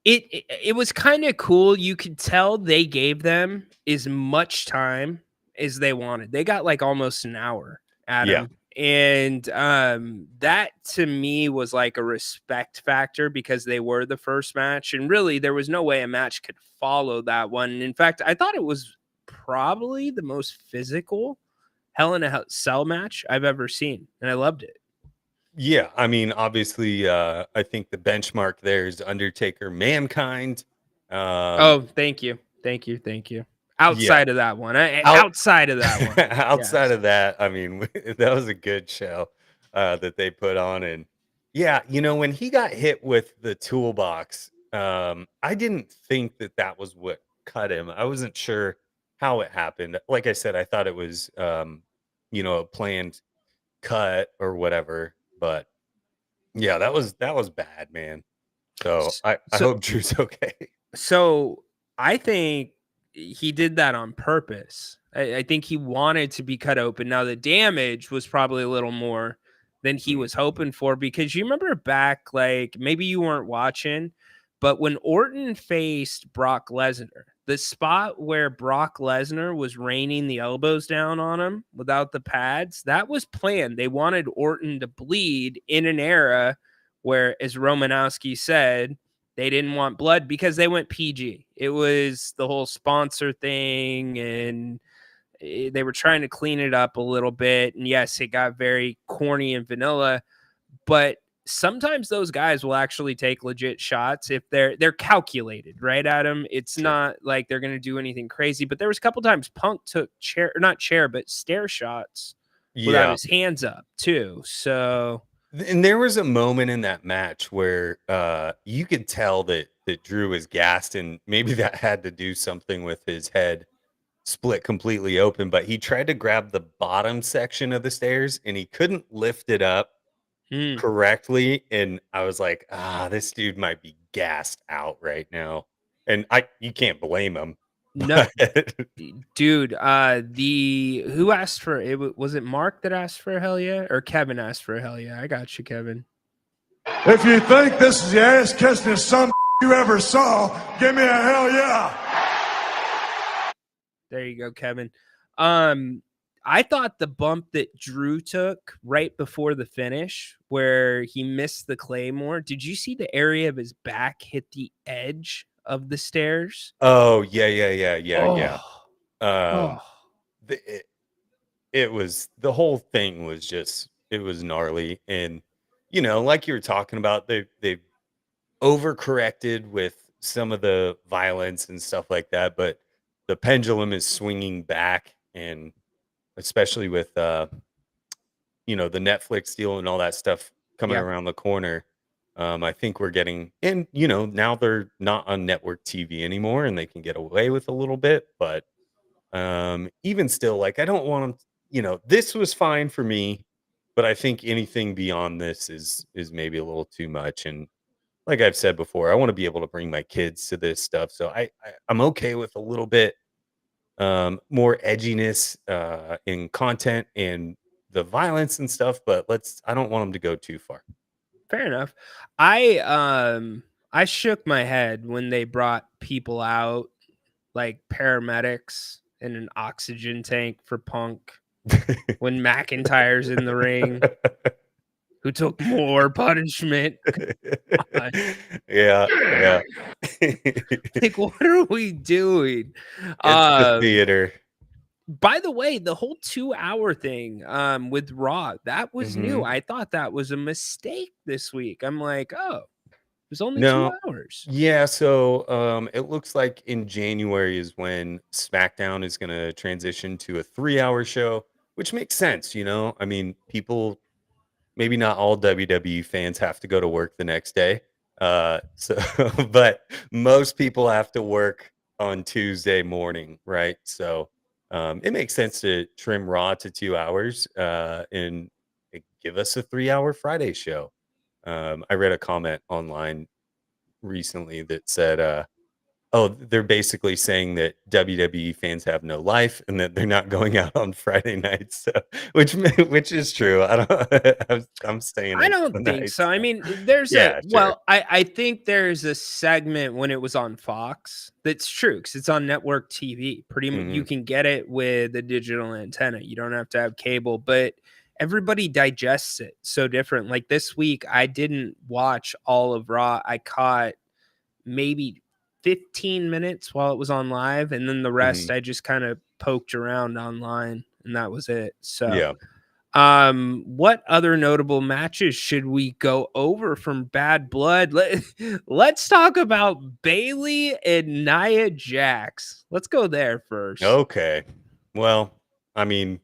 it was kind of cool. You could tell they gave them as much time as they wanted. They got like almost an hour, Adam. Yeah. And that to me was like a respect factor because they were the first match. And really, there was no way a match could follow that one. In fact, I thought it was probably the most physical Hell in a Cell match I've ever seen. And I loved it. Yeah, I mean, obviously, I think the benchmark there is Undertaker Mankind. Thank you. outside of that one. Out- Outside of that one. Outside Yes. of that, I mean, that was a good show that they put on. And yeah, when he got hit with the toolbox, I didn't think that was what cut him. I wasn't sure how it happened. Like I said, I thought it was, a planned cut or whatever. But yeah, that was bad, man. So I So hope Drew's okay. So I think he did that on purpose. I think he wanted to be cut open. Now the damage was probably a little more than he was hoping for, because you remember back, like maybe you weren't watching, but when Orton faced Brock Lesnar, the spot where Brock Lesnar was raining the elbows down on him without the pads, that was planned. They wanted Orton to bleed in an era where, as Romanowski said, they didn't want blood because they went PG. It was the whole sponsor thing, and they were trying to clean it up a little bit. And yes, it got very corny and vanilla, but sometimes those guys will actually take legit shots if they're calculated, right, Adam? It's not like they're going to do anything crazy. But there was a couple times Punk took stair shots without Yeah. his hands up too. So And there was a moment in that match where you could tell that Drew was gassed, and maybe that had to do something with his head split completely open, but he tried to grab the bottom section of the stairs and he couldn't lift it up correctly. And I was like, this dude might be gassed out right now. And you can't blame him. no, but- dude, who asked for it? Was it Mark that asked for a hell yeah, or Kevin asked for a hell yeah? I got you, Kevin. If you think this is the ass kissing some you ever saw, give me a hell yeah. There you go, Kevin. I thought the bump that Drew took right before the finish, where he missed the Claymore, did you see the area of his back hit the edge of the stairs? Oh, yeah. Oh. It was, the whole thing was just, it was gnarly. And, like you were talking about, they've overcorrected with some of the violence and stuff like that, but the pendulum is swinging back, and especially with the Netflix deal and all that stuff coming Yeah. around the corner. I think we're getting, and now they're not on network TV anymore, and they can get away with a little bit. But even still, like, I don't want them. This was fine for me, but I think anything beyond this is maybe a little too much. And like I've said before, I want to be able to bring my kids to this stuff, so I'm okay with a little bit more edginess in content and the violence and stuff, but I don't want them to go too far. Fair enough. I shook my head when they brought people out, like paramedics in an oxygen tank for Punk when McIntyre's in the ring, who took more punishment. Yeah. Like, what are we doing? It's the theater. By the way, the whole 2-hour thing with Raw, that was new. I thought that was a mistake this week. I'm like, oh, it was only No. 2 hours. Yeah, so it looks like in January is when SmackDown is going to transition to a 3-hour show, which makes sense. I mean, people, maybe not all WWE fans have to go to work the next day. But most people have to work on Tuesday morning, right? So it makes sense to trim Raw to 2 hours and give us a 3-hour Friday show. I read a comment online recently that said, they're basically saying that WWE fans have no life and that they're not going out on Friday nights, so, which is true. I don't. I'm staying. I don't think so. I mean, there's I think there's a segment when it was on Fox that's true, because it's on network TV. Pretty much, you can get it with a digital antenna. You don't have to have cable, but everybody digests it so different. Like this week, I didn't watch all of Raw. I caught maybe 15 minutes while it was on live, and then the rest I just kind of poked around online, and that was it. So yeah. What other notable matches should we go over from Bad Blood? Let's talk about Bailey and Nia Jax. Let's go there first. Okay. Well, I mean,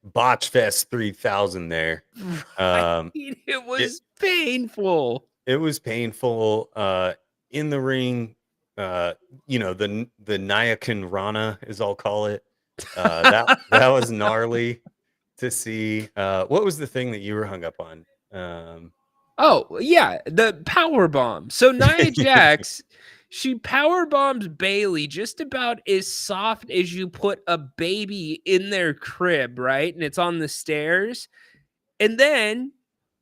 Botch Fest 3000 there. It was painful. It was painful. In the ring, the Nayakan Rana, as I'll call it. That was gnarly to see. What was the thing that you were hung up on? Oh, yeah, the power bomb. So Nia Jax, she power bombs Bailey just about as soft as you put a baby in their crib, right? And it's on the stairs. And then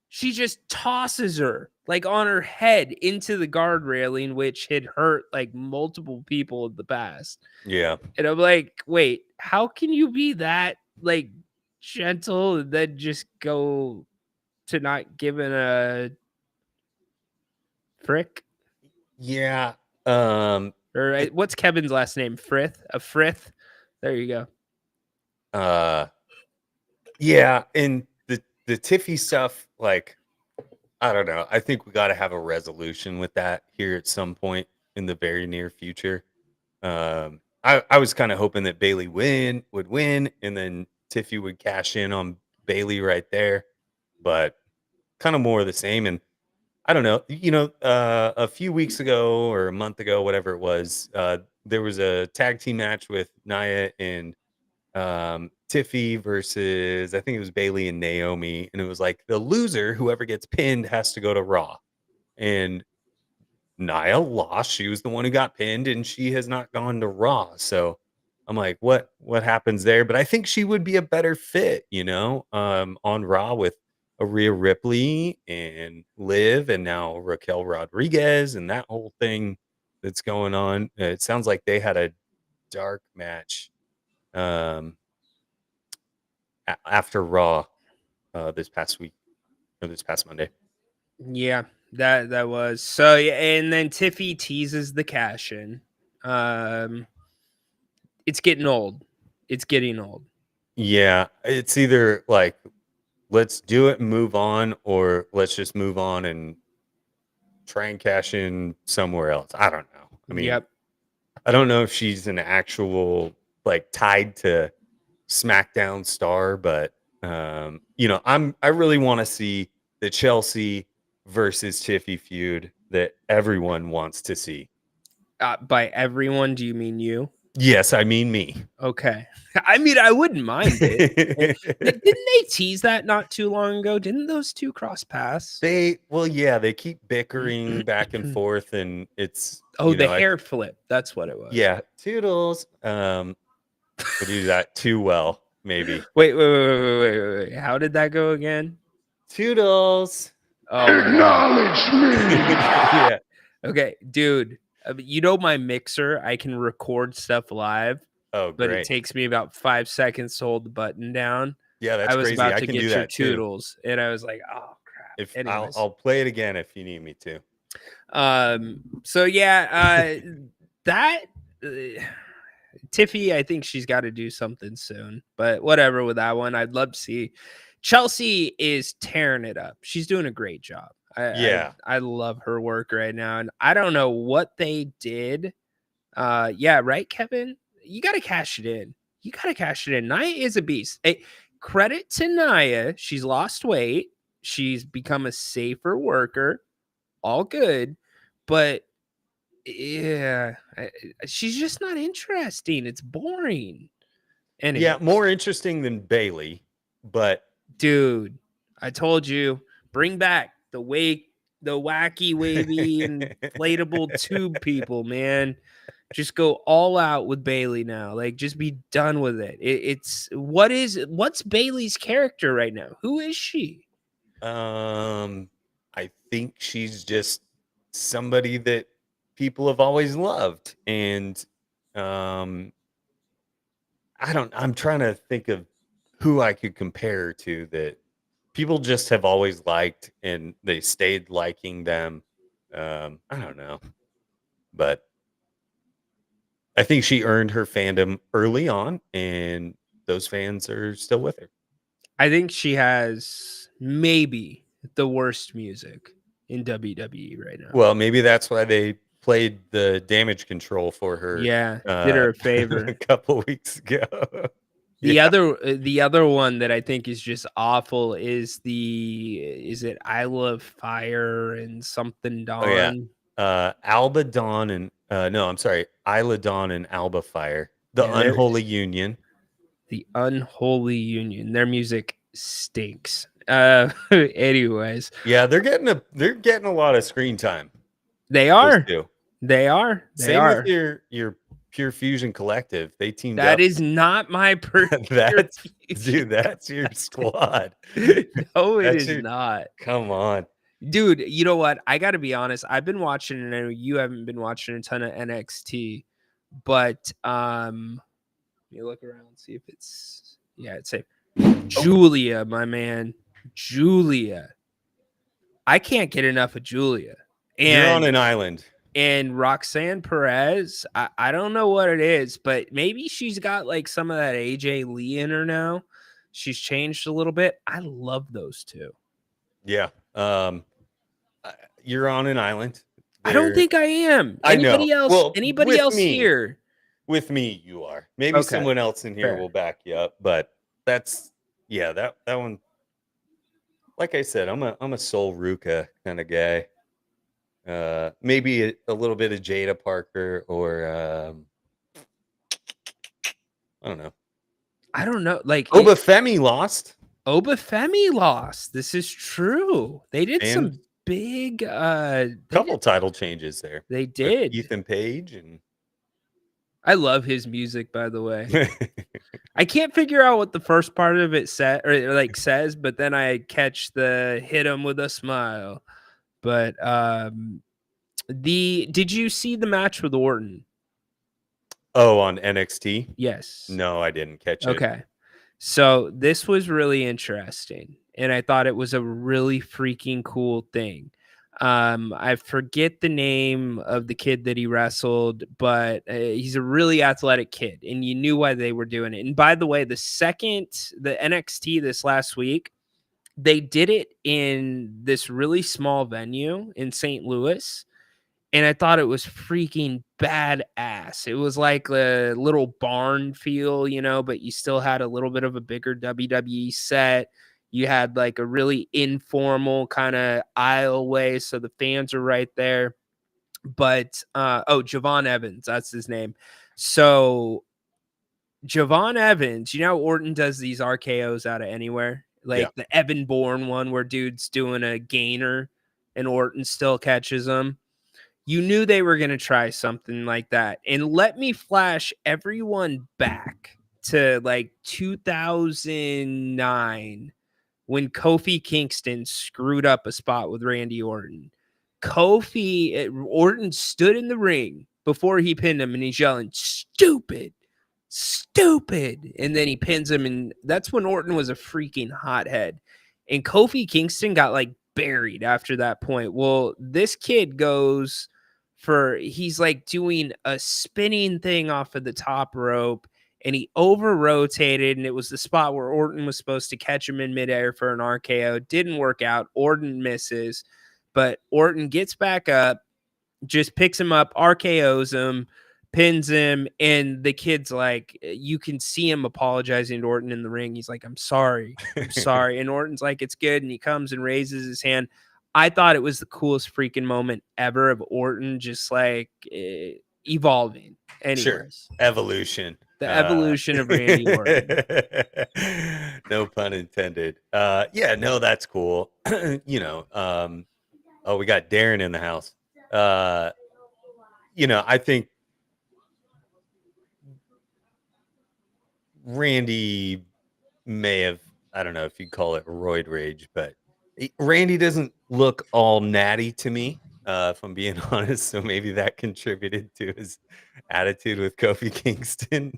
she just tosses her like on her head into the guard railing, which had hurt like multiple people in the past. Yeah. And I'm like, wait, how can you be that like gentle and then just go to not giving a frick? Yeah. Or what's Kevin's last name? Frith? A Frith? There you go. Yeah, and the Tiffy stuff, like, I don't know. I think we got to have a resolution with that here at some point in the very near future. I was kind of hoping that Bailey would win, and then Tiffy would cash in on Bailey right there, but kind of more of the same. And I don't know. A few weeks ago or a month ago, whatever it was, there was a tag team match with Nia and Tiffy versus, I think it was Bailey and Naomi, and it was like the loser, whoever gets pinned, has to go to Raw. And Nia lost. She was the one who got pinned, and she has not gone to Raw. So I'm like, what happens there? But I think she would be a better fit, on Raw with Rhea Ripley and Liv, and now Raquel Rodriguez, and that whole thing that's going on. It sounds like they had a dark match after Raw this past week or this past Monday. Yeah, that was so. Yeah, and then Tiffy teases the cash in. It's getting old. It's getting old. Yeah, it's either like let's do it and move on, or let's just move on and try and cash in somewhere else. I don't know. I mean, Yep. I don't know if she's an actual like tied to SmackDown star, but I really want to see the Chelsea versus Tiffy feud that everyone wants to see. By everyone, do you mean you? Yes, I mean me. Okay. I mean, I wouldn't mind it. Didn't they tease that not too long ago? Didn't those two cross paths? They keep bickering back and forth, and it's hair flip. That's what it was. Yeah, toodles. I do that too well, maybe. Wait. How did that go again? Toodles. Oh, acknowledge me. Yeah. Okay, dude. My mixer, I can record stuff live. Oh, but great. it takes me about 5 seconds to hold the button down. Yeah, that's I was crazy. about I to can get do your that too. toodles, and I was like, "Oh crap!" I'll play it again if you need me to. So yeah, that Tiffy, I think she's got to do something soon. But whatever with that one, I'd love to see. Chelsea is tearing it up. She's doing a great job. I love her work right now, and I don't know what they did. Yeah, right, Kevin. You got to cash it in. Nia is a beast. Hey, credit to Nia. She's lost weight. She's become a safer worker. All good. But yeah, she's just not interesting. It's boring. Anyway. Yeah, more interesting than Bailey, but dude, I told you, bring back the wacky, wavy, inflatable tube people, man. Just go all out with Bailey now. Like, just be done with it. What's Bailey's character right now? Who is she? I think she's just somebody that people have always loved, and I'm trying to think of who I could compare her to that people just have always liked, and they stayed liking them. I don't know, but I think she earned her fandom early on, and those fans are still with her. I think she has maybe the worst music in WWE right now. Well, maybe that's why they played the damage control for her Yeah, did her a a favor. couple weeks ago. The Yeah. other one that I think is just awful is it I Love Fire and something Oh yeah. Dawn. Alba Dawn and no, I'm sorry, Isla Dawn and Alba Fire. The Yeah, Unholy Union. the Unholy Union. Their music stinks. Anyways, Yeah, they're getting a lot of screen time. they Those are. two. They are. They Same with are. your Pure Fusion Collective. They teamed That up. is not my That's dude, that's your squad. No, it That's is your not. come on. Dude, you know what? I got to be honest. I've been watching, and I know you haven't been watching a ton of NXT, but let me look around and see if it's it's safe. Julia, my man, Julia. I can't get enough of Julia. You're on And an island. and Roxanne Perez, I don't know what it is, but maybe she's got like some of that AJ Lee in her now. She's changed a little bit. I love those two. Yeah. You're on an island. I don't They're- think I am. I know. Anybody else? Well, Anybody with else me. here? With me, you are. Maybe Okay. someone else in here Fair. will back you up, but that's that one. Like I said, I'm a Sol Ruka kind of guy. Maybe a little bit of Jada Parker or I don't know. I don't know. Like Obafemi lost. Obafemi lost. This is true. They did And some big couple title changes there. They with did. Ethan Page and I love his music, by the way. I can't figure out what the first part of it says, but then I catch the hit him with a smile. But did you see the match with Orton? Oh, on NXT? Yes. No, I didn't catch it. Okay. So this was really interesting, and I thought it was a really freaking cool thing. I forget the name of the kid that he wrestled, but he's a really athletic kid, and you knew why they were doing it. And by the way, the NXT this last week, they did it in this really small venue in St. Louis. And I thought it was freaking badass. It was like a little barn feel, but you still had a little bit of a bigger WWE set. You had like a really informal kind of aisleway, so the fans are right there. But Javon Evans, that's his name. So Javon Evans, Orton does these RKOs out of anywhere, like the Evan Bourne one where dude's doing a gainer and Orton still catches him. You knew they were going to try something like that. And let me flash everyone back to like 2009 when Kofi Kingston screwed up a spot with Randy Orton. Orton stood in the ring before he pinned him and he's yelling, "Stupid, stupid." And then he pins him. And that's when Orton was a freaking hothead. And Kofi Kingston got like buried after that point. Well, this kid goes he's like doing a spinning thing off of the top rope and he over rotated, and it was the spot where Orton was supposed to catch him in midair for an RKO. Didn't work out. Orton misses, but Orton gets back up, just picks him up, RKOs him, pins him, and the kid's like, you can see him apologizing to Orton in the ring. He's like, I'm sorry. And Orton's like, it's good. And he comes and raises his hand. I thought it was the coolest freaking moment ever of Orton just like evolving. Anyways. Sure. Evolution. The evolution of Randy Orton. No pun intended. No, that's cool. We got Darren in the house. I think Randy may have, I don't know if you'd call it roid rage, but Randy doesn't look all natty to me, if I'm being honest. So maybe that contributed to his attitude with Kofi Kingston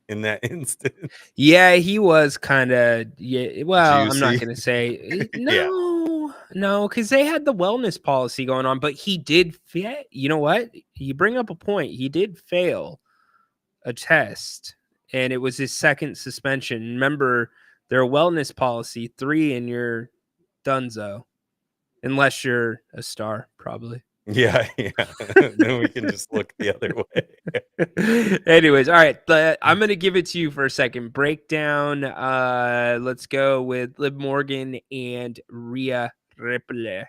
in that instance. Yeah, he was kind of, well, Juicy. I'm not going to say no, because they had the wellness policy going on, but he did, you know what? You bring up a point. He did fail a test, and it was his second suspension. Remember, They're a wellness policy. 3 and you're donezo. Unless you're a star, probably. Yeah. Then we can just look the other way. Anyways, all right. I'm gonna give it to you for a second. Breakdown. Let's go with Liv Morgan and Rhea Ripley.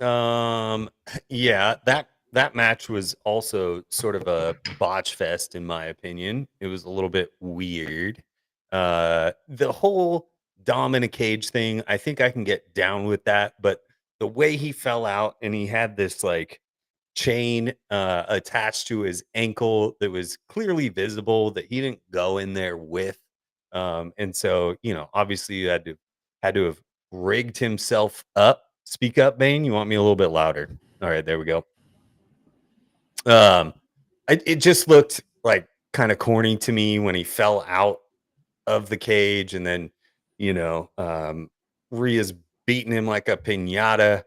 Yeah, that match was also sort of a botch fest in my opinion. It was a little bit weird. The whole Dom in a cage thing, I think I can get down with that, but the way he fell out and he had this like chain attached to his ankle that was clearly visible that he didn't go in there with. And so, obviously you had to have rigged himself up. Speak up, Bane. You want me a little bit louder? All right, there we go. It just looked like kind of corny to me when he fell out of the cage, and then Rhea's beating him like a pinata,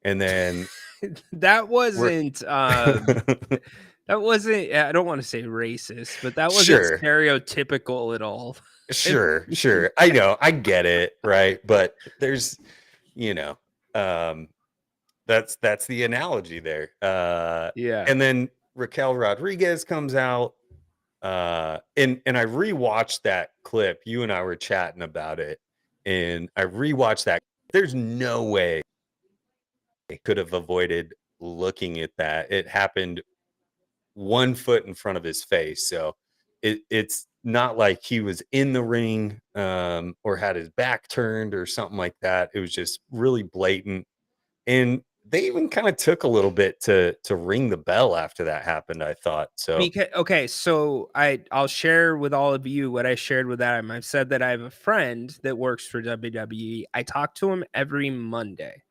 and then That wasn't. That wasn't. I don't want to say racist, but that wasn't Sure. stereotypical at all. Sure. I know, I get it, right? But there's, that's the analogy there. Yeah. And then Raquel Rodriguez comes out, and I rewatched that clip. You and I were chatting about it, and I rewatched that. There's no way I could have avoided looking at that. It happened 1 foot in front of his face, so it's not like he was in the ring or had his back turned or something like that. It was just really blatant, and they even kind of took a little bit to ring the bell after that happened, I thought. So Okay, so I'll share with all of you what I shared with Adam. I've said that I have a friend that works for WWE. I talk to him every Monday.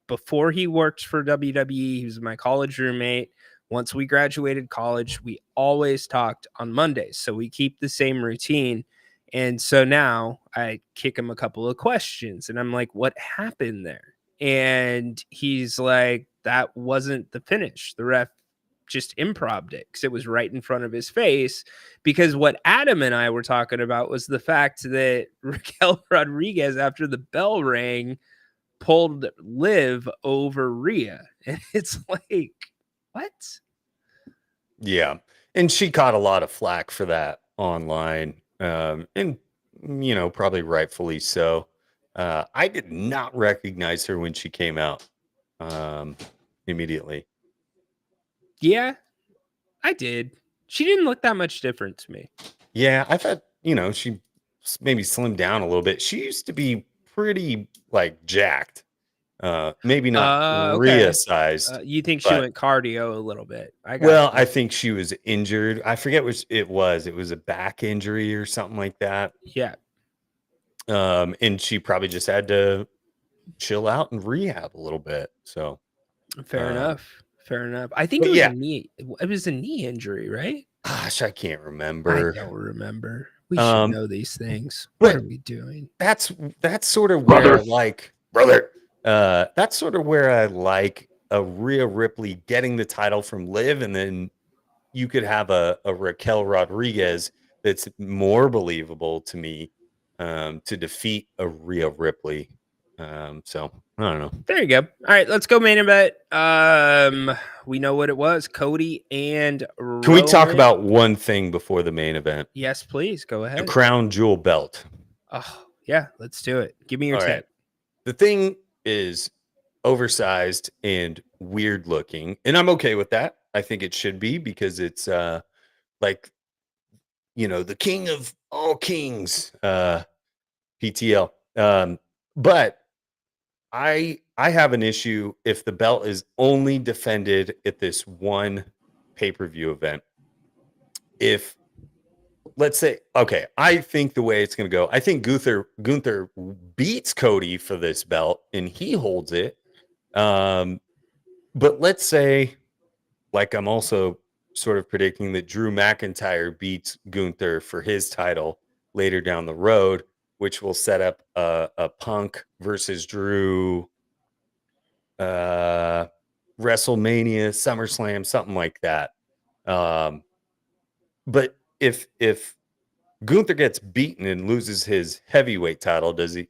Before he worked for WWE, he was my college roommate. Once we graduated college, we always talked on Mondays. So we keep the same routine. And so now I kick him a couple of questions and I'm like, what happened there? And he's like, that wasn't the finish. The ref just improv'd it because it was right in front of his face. Because what Adam and I were talking about was the fact that Raquel Rodriguez, after the bell rang, pulled Liv over Rhea. And it's like, what? yeah, and she caught a lot of flack for that online, and probably rightfully so. I did not recognize her when she came out immediately. Yeah, I did. She didn't look that much different to me. Yeah, I thought she maybe slimmed down a little bit. She used to be pretty like jacked. Maybe not Okay. Rhea sized. You think she went cardio a little bit? I think she was injured. I forget which it was. It was a back injury or something like that. Yeah. And she probably just had to chill out and rehab a little bit. So fair enough. I think it was a knee. It was a knee injury, right? Gosh, I can't remember. I don't remember. We should know these things. But what are we doing? That's sort of where I like brother. That's sort of where I like a Rhea Ripley getting the title from Liv, and then you could have a Raquel Rodriguez that's more believable to me to defeat a Rhea Ripley. So I don't know. There you go. All right, let's go main event. We know what it was. Cody and Roman. Can we talk about one thing before the main event? Yes, please. Go ahead. The crown jewel belt. Oh, yeah, let's do it. Give me your tip. Right. The thing is oversized and weird looking, and I'm okay with that. I think it should be because it's like the king of all kings, PTL. But I have an issue if the belt is only defended at this one pay-per-view event. If let's say, okay, I think the way it's going to go, I think Gunther beats Cody for this belt and he holds it. But let's say, like I'm also sort of predicting that Drew McIntyre beats Gunther for his title later down the road, which will set up a Punk versus Drew WrestleMania, SummerSlam, something like that. But if Gunther gets beaten and loses his heavyweight title. Does he?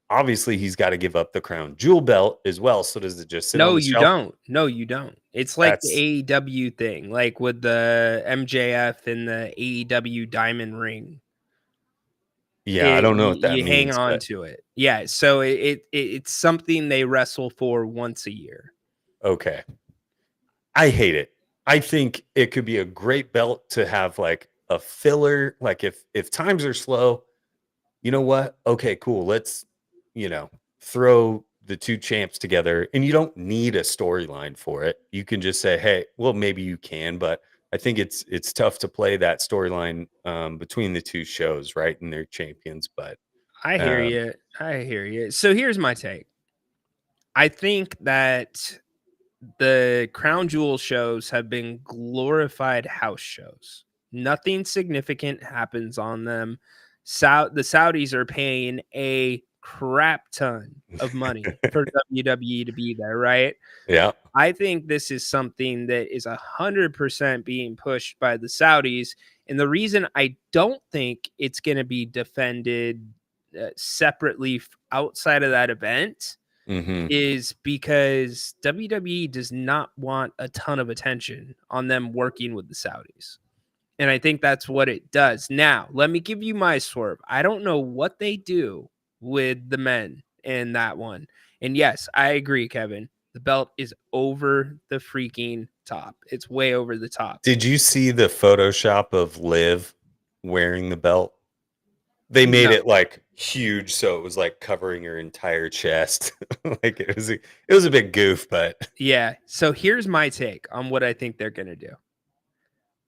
Obviously, he's got to give up the crown jewel belt as well. So does it just sit on No, the you shelf? don't. No, you don't. It's like the That's AEW thing, like with the MJF and the AEW diamond ring. yeah. I don't know what that You hang means, on but to it. Yeah, so it's something they wrestle for once a year. okay. I hate it. I think it could be a great belt to have like a filler. Like if times are slow, you know what? Okay, cool. Let's, throw the two champs together, and you don't need a storyline for it. You can just say, hey, well, maybe you can, but I think it's tough to play that storyline between the two shows, right? And they're champions, but I hear um, you. I hear you. So here's my take. I think that the crown jewel shows have been glorified house shows. Nothing significant happens on them. The Saudis are paying a crap ton of money for WWE to be there, right? yeah. I think this is something that is 100% being pushed by the Saudis. And the reason I don't think it's going to be defended separately outside of that event Hmm. is because WWE does not want a ton of attention on them working with the Saudis. And I think that's what it does. Now, let me give you my swerve. I don't know what they do with the men in that one. And yes, I agree, Kevin. The belt is over the freaking top. It's way over the top. Did you see the Photoshop of Liv wearing the belt? They made No. it like huge, so it was like covering her entire chest. Like it was a big goof, but Yeah. So here's my take on what I think they're going to do.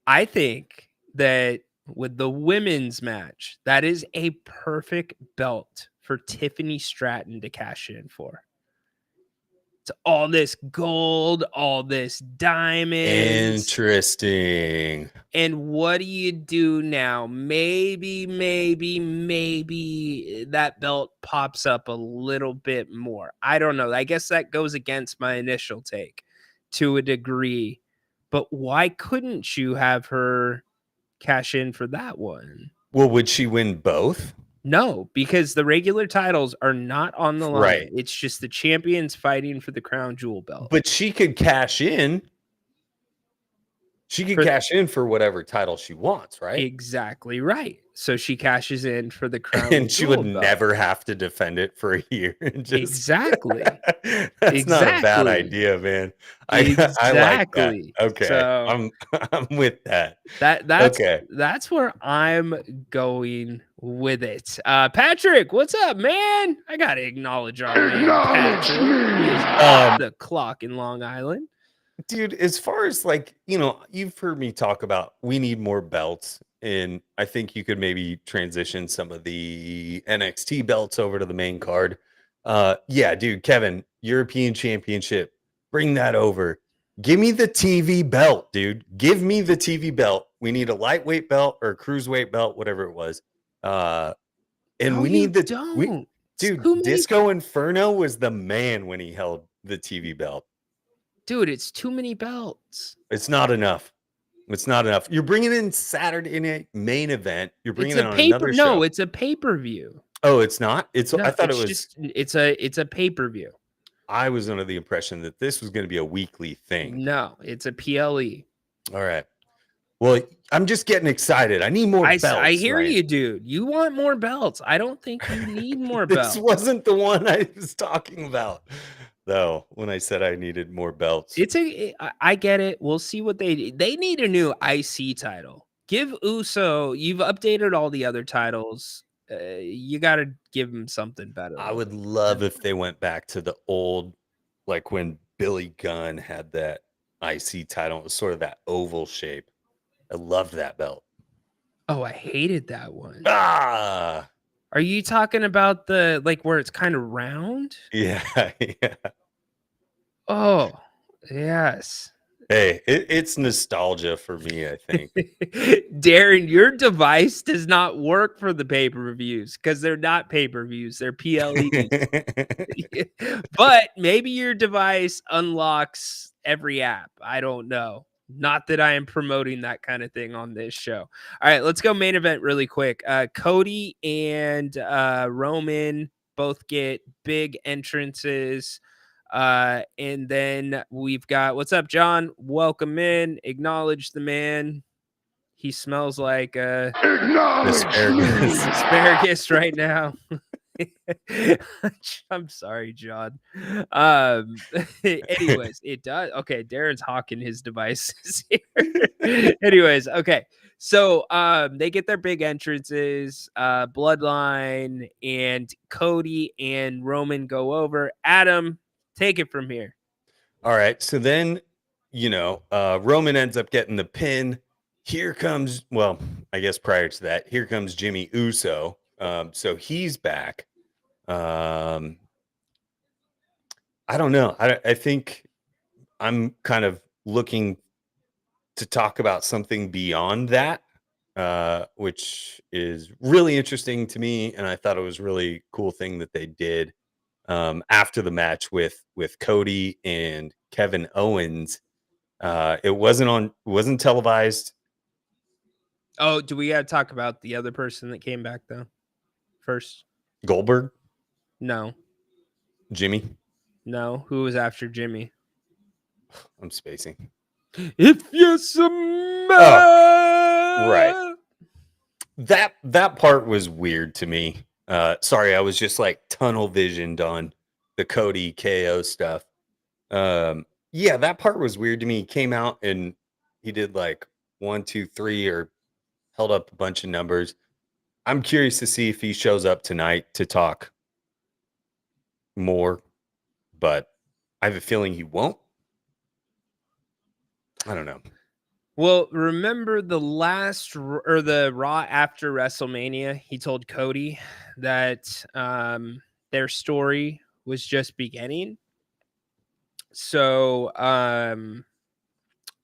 I think that with the women's match, that is a perfect belt for Tiffany Stratton to cash in for. It's all this gold, all this diamonds. interesting. And what do you do now? Maybe that belt pops up a little bit more. I don't know. I guess that goes against my initial take to a degree. But why couldn't you have her cash in for that one? Well, would she win both? No, because the regular titles are not on the line. Right. It's just the champions fighting for the crown jewel belt. But she could cash in. She could For- cash in for whatever title she wants, right? Exactly right. So she cashes in for the crown And she jewel would belt. never have to defend it for a year. And just Exactly. That's not a bad Exactly. idea, man. I like that. Exactly. Okay. So I'm with that. that's Okay. that's where I'm going with it. Patrick, what's up, man? I gotta acknowledge our man, Patrick. He is off the clock in Long Island. Dude, as far as like, you've heard me talk about we need more belts, and I think you could maybe transition some of the NXT belts over to the main card. Yeah, dude, Kevin, European Championship, bring that over. Give me the TV belt, dude. Give me the TV belt. We need a lightweight belt or a cruiserweight belt, whatever it was. And No, we you need the don't. dude, Too many- Disco Inferno was the man when he held the TV belt. Dude, it's too many belts. It's not enough. It's not enough. You're bringing in Saturday night main event. You're bringing It's it a on paper. another No, show. it's a pay-per-view. Oh, it's not. I thought it it's was. just it's a pay-per-view. I was under the impression that this was going to be a weekly thing. No, it's a PLE. All right. Well, I'm just getting excited. I need more belts. I hear Ryan. you, dude. You want more belts. I don't think you need more This belts. wasn't the one I was talking about, though. When I said I needed more belts, I get it. We'll see what they need a new IC title. Give Uso. You've updated all the other titles. You got to give him something better. I would love if they went back to the old, like when Billy Gunn had that IC title. It was sort of that oval shape. I loved that belt. Oh, I hated that one. Ah, Are you talking about the like where it's kind of round? yeah, yeah. Oh, yes. Hey, it's nostalgia for me, I think. Darren, your device does not work for the pay-per-views because they're not pay-per-views, they're PLEs. But maybe your device unlocks every app. I don't know. Not that I am promoting that kind of thing on this show. All right, let's go main event really quick. Cody and Roman both get big entrances. And then we've got, what's up, John? Welcome in. Acknowledge the man. He smells like Asparagus. asparagus right now. I'm sorry, John. Anyways, it does. Okay, Darren's hawking his devices here. Anyways, okay. So they get their big entrances, Bloodline and Cody and Roman go over. Adam, take it from here. All right. So then, Roman ends up getting the pin. Here comes, well, I guess prior to that, here comes Jimmy Uso. So he's back. I don't know. I think I'm kind of looking to talk about something beyond that, which is really interesting to me. And I thought it was really cool thing that they did after the match with Cody and Kevin Owens. It wasn't televised. Oh, do we got to talk about the other person that came back though? First, Goldberg, no, Jimmy. no. Who was after Jimmy? I'm spacing. If you smell, right. That part was weird to me. Sorry, I was just like tunnel visioned on the Cody KO stuff. Yeah, that part was weird to me. He came out and he did like 1, 2, 3, or held up a bunch of numbers. I'm curious to see if he shows up tonight to talk more, but I have a feeling he won't. I don't know. Well, remember the the Raw after WrestleMania, he told Cody that their story was just beginning. So I'm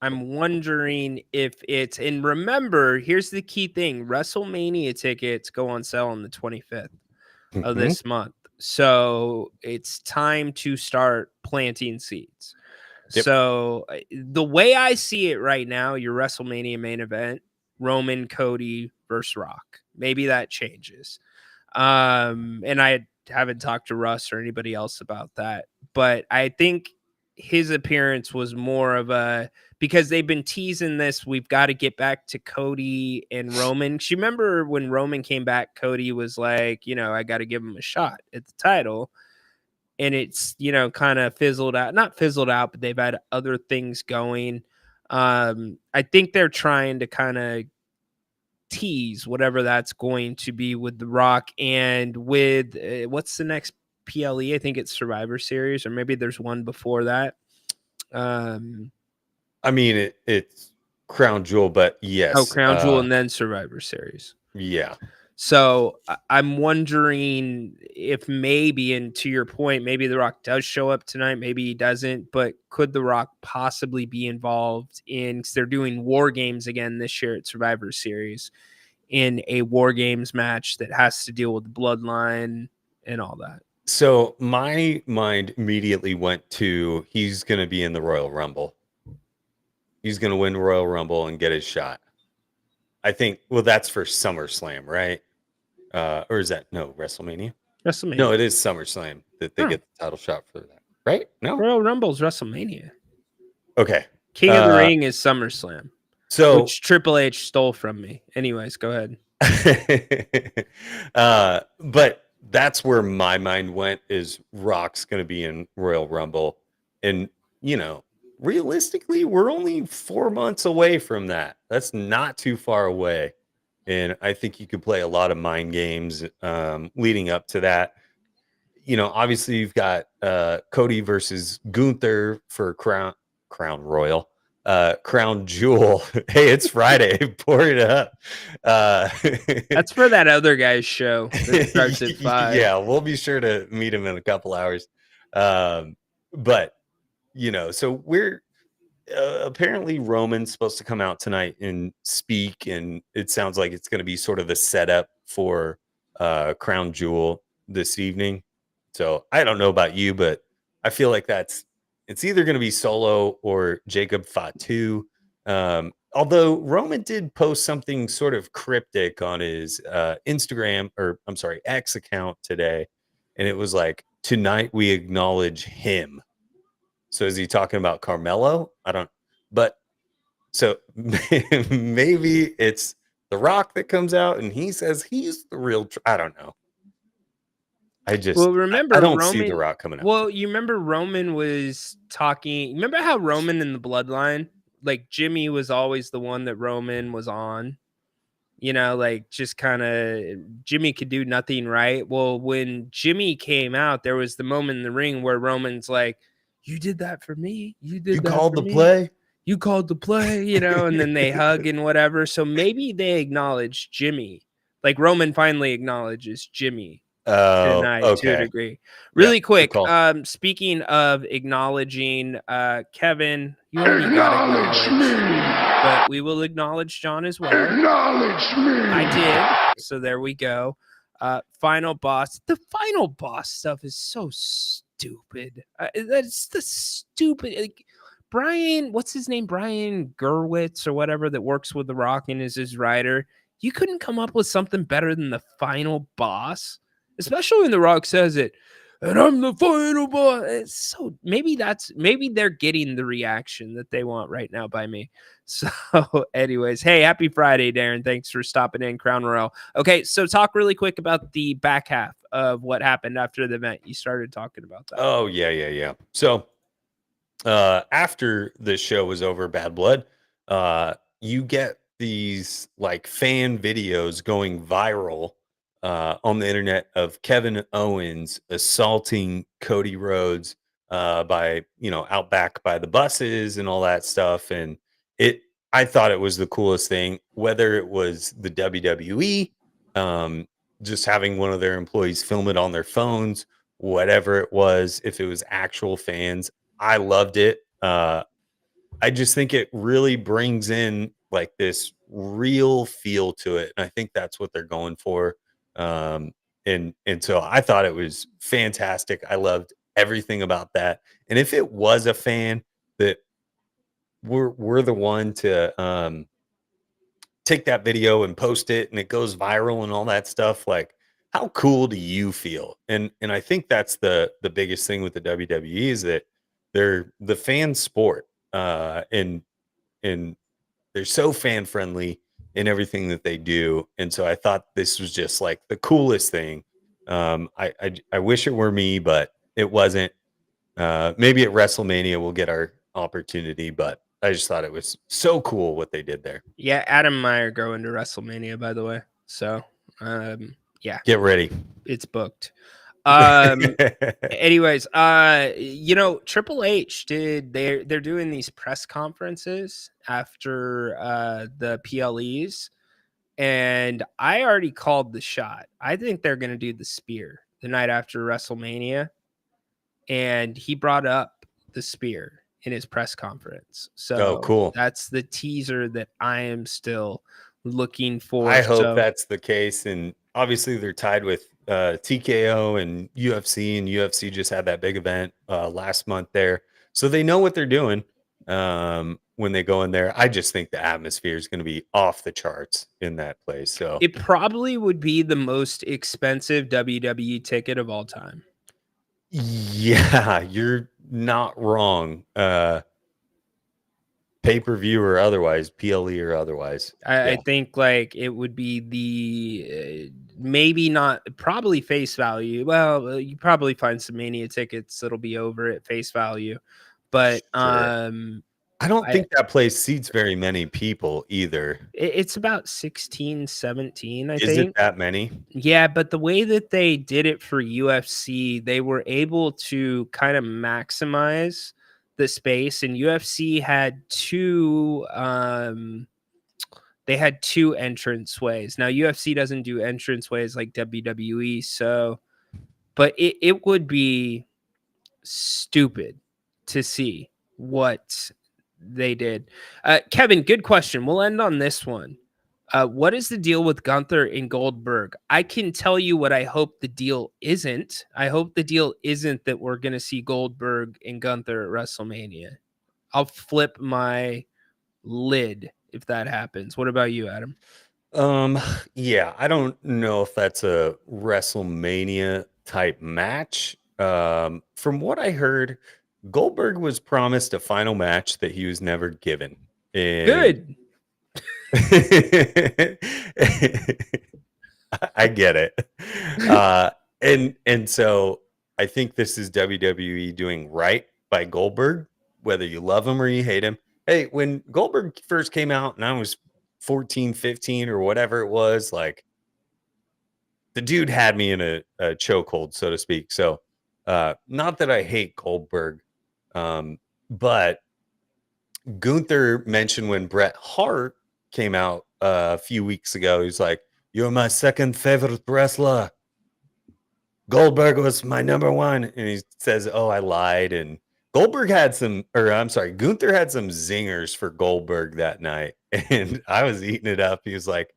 wondering if it's, and remember, here's the key thing: WrestleMania tickets go on sale on the 25th of this month. So it's time to start planting seeds. Yep. So the way I see it right now, your WrestleMania main event, Roman Cody versus Rock. Maybe that changes. And I haven't talked to Russ or anybody else about that, but I think his appearance was more of a, because they've been teasing this, we've got to get back to Cody and Roman. You remember when Roman came back, Cody was like, I got to give him a shot at the title. And it's, kind of fizzled out, not fizzled out, but they've had other things going. I think they're trying to kind of tease whatever that's going to be with The Rock and with what's the next PLE? I think it's Survivor Series, or maybe there's one before that. I mean, it's Crown Jewel, but yes. Oh, Crown Jewel and then Survivor Series. Yeah. So I'm wondering if maybe, and to your point, maybe The Rock does show up tonight, maybe he doesn't, but could The Rock possibly be involved in, because they're doing War Games again this year at Survivor Series, in a War Games match that has to deal with the bloodline and all that? So my mind immediately went to, he's going to be in the Royal Rumble. He's going to win Royal Rumble and get his shot. I think, well, that's for SummerSlam, right? Or is that, no, WrestleMania? WrestleMania. No, it is SummerSlam that they get the title shot for that, right? No? Royal Rumble's WrestleMania. Okay. King of the Ring is SummerSlam, which Triple H stole from me. Anyways, go ahead. But that's where my mind went, is Rock's going to be in Royal Rumble. And, realistically, we're only 4 months away from that. That's not too far away. And I think you could play a lot of mind games leading up to that. Obviously you've got Cody versus Gunther for Crown Royal, Crown Jewel. Hey, it's Friday. Pour it up. That's for that other guy's show that starts at 5. Yeah, we'll be sure to meet him in a couple hours. But so we're apparently Roman's supposed to come out tonight and speak, and it sounds like it's going to be sort of the setup for Crown Jewel this evening. So I don't know about you, but I feel like it's either going to be Solo or Jacob Fatu. Although Roman did post something sort of cryptic on his Instagram, or I'm sorry, X account today, and it was like, "Tonight we acknowledge him." So is he talking about Carmelo? I don't. But so maybe it's The Rock that comes out and he says he's the real. I don't know. I Well, I remember don't see The Roman. Rock coming out. Well, you remember Roman was talking. Remember how Roman in the Bloodline, like Jimmy was always the one that Roman was on. You know, like just kind of Jimmy could do nothing right. Well, when Jimmy came out, there was the moment in the ring where Roman's like, "You did that for me. You did You that called for the me. play. You called the play," you know, and then they hug and whatever. So maybe they acknowledge Jimmy. Like Roman finally acknowledges Jimmy Oh, tonight to a okay. degree. Yeah, Really good quick, call. speaking of acknowledging, Kevin, you already got acknowledged, but we will acknowledge John as well. Acknowledge me. I did. So there we go. Final boss. The final boss stuff is so stupid. That's the stupid. Like, Brian, what's his name? Brian Gerwitz or whatever that works with The Rock and is his writer. You couldn't come up with something better than the final boss, especially when The Rock says it. And I'm the final boss. It's so maybe they're getting the reaction that they want right now by me. So, anyways, hey, happy Friday, Darren. Thanks for stopping in, Crown Royal. Okay, so talk really quick about the back half of what happened after the event. You started talking about that. Oh, yeah. So, after the show was over, Bad Blood, you get these like fan videos going viral on the internet of Kevin Owens assaulting Cody Rhodes by, out back by the buses and all that stuff. And it, I thought it was the coolest thing, whether it was the WWE, um, just having one of their employees film it on their phones, whatever it was, if it was actual fans. I loved it. I just think it really brings in like this real feel to it, and I think that's what they're going for. Um, and so I thought it was fantastic. I loved everything about that. And if it was a fan that we're the one to take that video and post it, and it goes viral and all that stuff, like how cool do you feel? And I think that's the biggest thing with the WWE is that they're the fan sport, and they're so fan friendly in everything that they do. And so I thought this was just like the coolest thing. I wish it were me, but it wasn't. Maybe at WrestleMania we'll get our opportunity, but I just thought it was so cool what they did there. Yeah, Adam Meyer going to WrestleMania, by the way. So, yeah, Get ready. it's booked. Anyways, Triple H they're doing these press conferences after the PLEs, and I already called the shot. I think they're gonna do the spear the night after WrestleMania, and he brought up the spear in his press conference. So cool. that's the teaser that I am still looking for. I hope So that's the case. And obviously they're tied with TKO and UFC just had that big event last month there. So they know what they're doing when they go in there. I just think the atmosphere is going to be off the charts in that place. So it probably would be the most expensive WWE ticket of all time. yeah, you're not wrong. Pay-per-view or otherwise, PLE or otherwise. I think like it would be the maybe not probably face value. Well, you probably find some Mania tickets that'll be over at face value, but Sure. I don't think that place seats very many people either. It's about 16, 17, I Is think. it that many? Yeah, but the way that they did it for UFC, they were able to kind of maximize the space, and UFC had two entrance ways. Now UFC doesn't do entrance ways like WWE, so but it would be stupid to see what they did. Kevin, good question. We'll end on this one. What is the deal with Gunther and Goldberg? I can tell you what I hope the deal isn't. I hope the deal isn't that we're going to see Goldberg and Gunther at WrestleMania. I'll flip my lid if that happens. What about you, Adam? Yeah, I don't know if that's a WrestleMania type match. From what I heard, Goldberg was promised a final match that he was never given. And Good. I get it. And so I think this is WWE doing right by Goldberg, whether you love him or you hate him. Hey, when Goldberg first came out and I was 14, 15 or whatever it was, like the dude had me in a chokehold, so to speak. So not that I hate Goldberg, but Gunther mentioned when Bret Hart came out a few weeks ago, he's like, "You're my second favorite wrestler. Goldberg was my number one." And he says, "Oh, I lied." And Goldberg had some, or I'm sorry, Gunther had some zingers for Goldberg that night. And I was eating it up. He was like,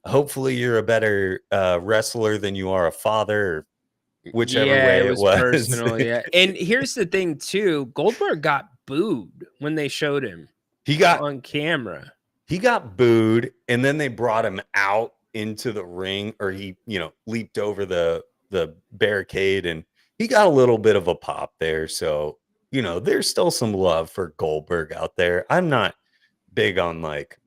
"Hopefully you're a better wrestler than you are a father," or whichever Yeah, way it it was was. personal. Yeah. And here's the thing, too, Goldberg got booed when they showed him he got on camera. he got booed, and then they brought him out into the ring, or he, leaped over the barricade, and he got a little bit of a pop there. So, there's still some love for Goldberg out there. I'm not big on like,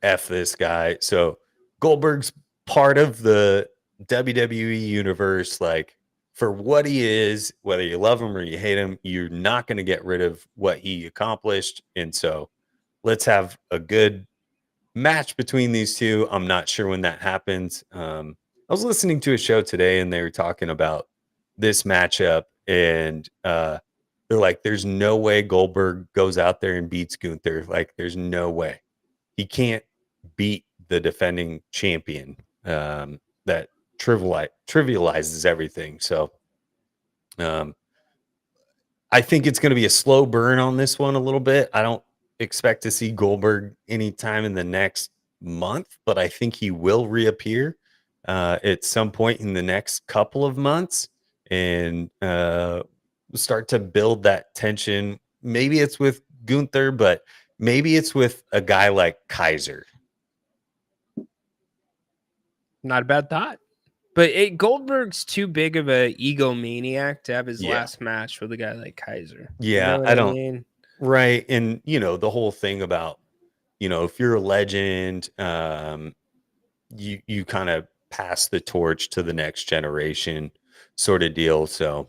F this guy. So Goldberg's part of the WWE universe, like for what he is, whether you love him or you hate him, you're not going to get rid of what he accomplished. And so let's have a good match between these two. I'm not sure when that happens. I was listening to a show today and they were talking about this matchup, and they're like, there's no way Goldberg goes out there and beats Gunther. Like, there's no way. He can't beat the defending champion. That trivializes everything. So I think it's going to be a slow burn on this one a little bit. I don't expect to see Goldberg anytime in the next month, but I think he will reappear at some point in the next couple of months and start to build that tension. Maybe it's with Gunther, but maybe it's with a guy like Kaiser. Not a bad thought. But Goldberg's too big of a egomaniac to have his last match with a guy like Kaiser. Yeah, You know what I don't. mean? Right. And, the whole thing about, if you're a legend, you kind of pass the torch to the next generation sort of deal. So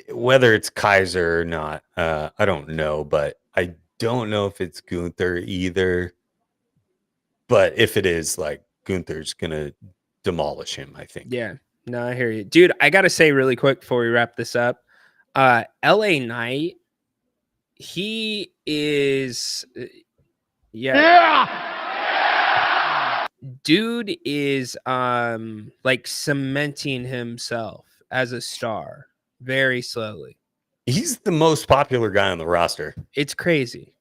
whether it's Kaiser or not, I don't know, but I don't know if it's Gunther either. But if it is, like, Gunther's going to demolish him, I think. Yeah. No, I hear you. Dude, I got to say really quick before we wrap this up, LA Knight, he is dude is like cementing himself as a star very slowly. He's the most popular guy on the roster. It's crazy.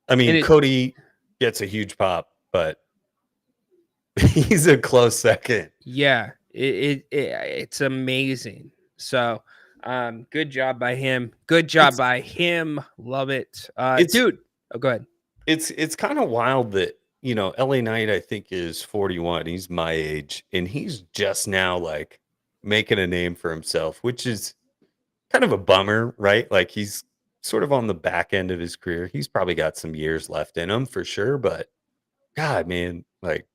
I mean, Cody gets a huge pop, but he's a close second. Yeah, it's amazing. So, good job by him. Good job by him. Love it, dude. Oh, go ahead. It's kind of wild that LA Knight, I think, is 41. He's my age, and he's just now like making a name for himself, which is kind of a bummer, right? Like, he's sort of on the back end of his career. He's probably got some years left in him for sure, but God, man, like,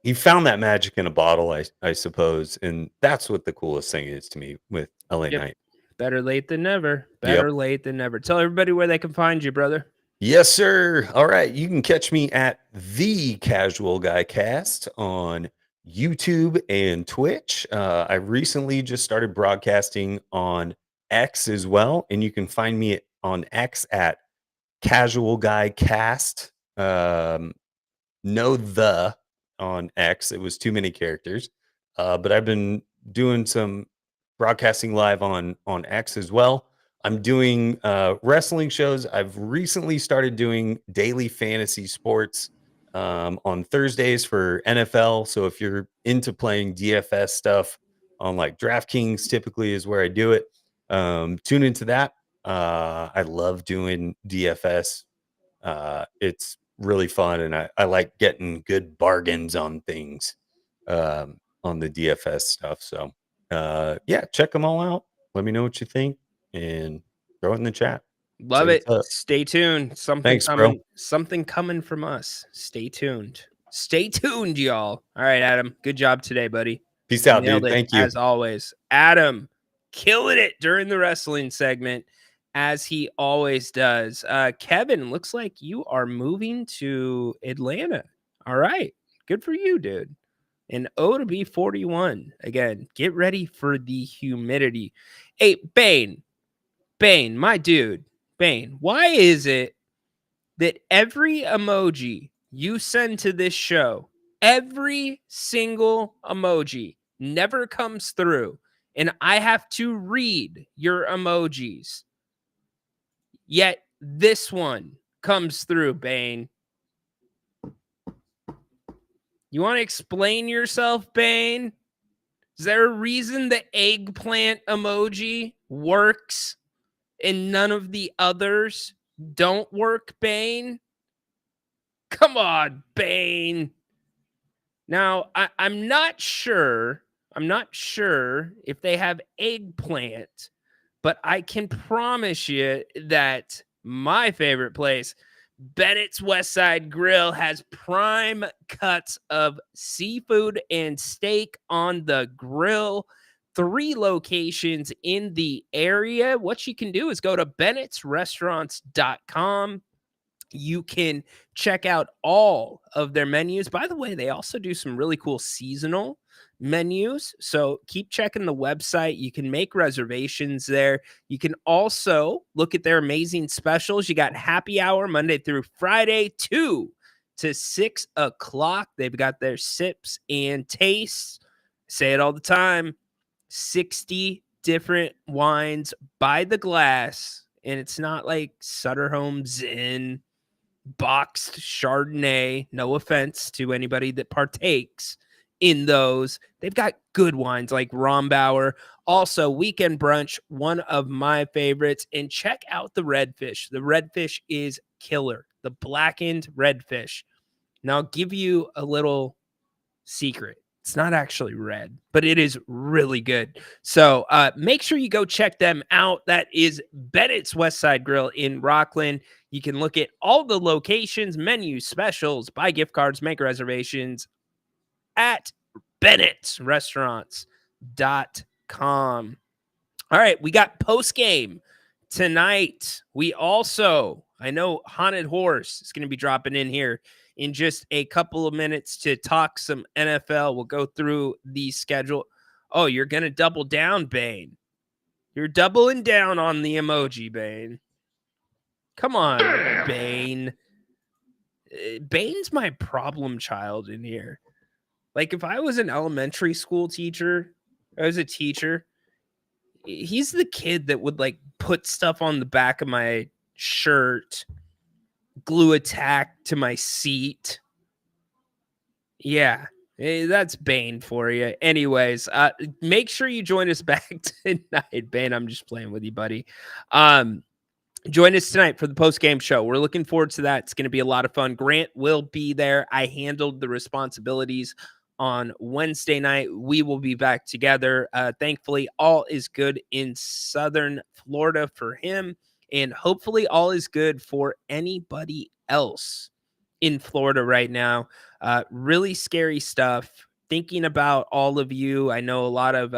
he found that magic in a bottle, I suppose, and that's what the coolest thing is to me with LA Knight. Better late than never. Better late than never. Tell everybody where they can find you, brother. Yes, sir. All right. You can catch me at The Casual Guy Cast on YouTube and Twitch. I recently just started broadcasting on X as well, and you can find me on X at Casual Guy Cast. No the on X. It was too many characters. But I've been doing some broadcasting live on X as well. I'm doing wrestling shows. I've recently started doing daily fantasy sports on Thursdays for NFL. So if you're into playing DFS stuff on like DraftKings, typically is where I do it. Tune into that. I love doing DFS. It's really fun, and I like getting good bargains on things on the DFS stuff. So, yeah, check them all out. Let me know what you think and throw it in the chat. Say Love what's it. up. Stay tuned. Thanks, bro. Something coming from us. Stay tuned. Stay tuned, y'all. All right, Adam. Good job today, buddy. Peace out, Nailed dude. it Thank you. as always. Adam killing it during the wrestling segment as he always does. Kevin, looks like you are moving to Atlanta. All right. Good for you, dude. And O to be 41. Again, get ready for the humidity. Hey, Bane, my dude. Bane, why is it that every emoji you send to this show, every single emoji never comes through, and I have to read your emojis? Yet this one comes through, Bane. You want to explain yourself, Bane? Is there a reason the eggplant emoji works and none of the others don't work, Bane? Come on, Bane. Now, I'm not sure. I'm not sure if they have eggplant, but I can promise you that my favorite place, Bennett's Westside Grill, has prime cuts of seafood and steak on the grill. 3 locations in the area. What you can do is go to bennettsrestaurants.com. You can check out all of their menus. By the way, they also do some really cool seasonal menus. So keep checking the website. You can make reservations there. You can also look at their amazing specials. You got happy hour Monday through Friday, 2 to 6 o'clock. They've got their sips and tastes. I say it all the time. 60 different wines by the glass. And it's not like Sutter Home Zin boxed Chardonnay. No offense to anybody that partakes in those. They've got good wines like Rombauer. Also, Weekend Brunch, one of my favorites. And check out the redfish. The redfish is killer. The blackened redfish. Now, I'll give you a little secret. It's not actually red, but it is really good. So make sure you go check them out. That is Bennett's Westside Grill in Rockland. You can look at all the locations, menus, specials, buy gift cards, make reservations at bennettsrestaurants.com. All right, we got post game tonight. We also, I know Haunted Horse is going to be dropping in here in just a couple of minutes to talk some NFL. We'll go through the schedule. Oh, you're going to double down, Bane. You're doubling down on the emoji, Bane. Come on, Bane. Bane's my problem child in here. Like, if I was an elementary school teacher, I was a teacher, he's the kid that would, like, put stuff on the back of my shirt, glue a tack to my seat. Yeah, that's Bane for you. Anyways, make sure you join us back tonight. Bane, I'm just playing with you, buddy. Join us tonight for the post-game show. We're looking forward to that. It's going to be a lot of fun. Grant will be there. I handled the responsibilities on Wednesday night. We will be back together. Thankfully, all is good in Southern Florida for him, and hopefully all is good for anybody else in Florida right now. Really scary stuff. Thinking about all of you. I know a lot of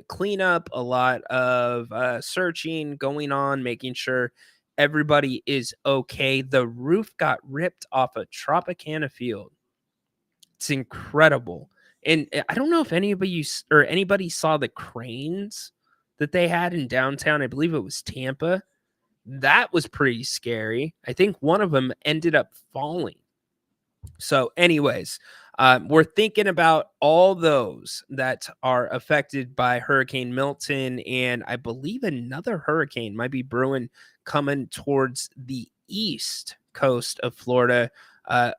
cleanup, a lot of searching going on, making sure everybody is okay. The roof got ripped off a Tropicana field. It's incredible. And I don't know if anybody saw the cranes that they had in downtown. I believe it was Tampa. That was pretty scary. I think one of them ended up falling. So anyways, we're thinking about all those that are affected by Hurricane Milton, and I believe another hurricane might be brewing coming towards the east coast of Florida.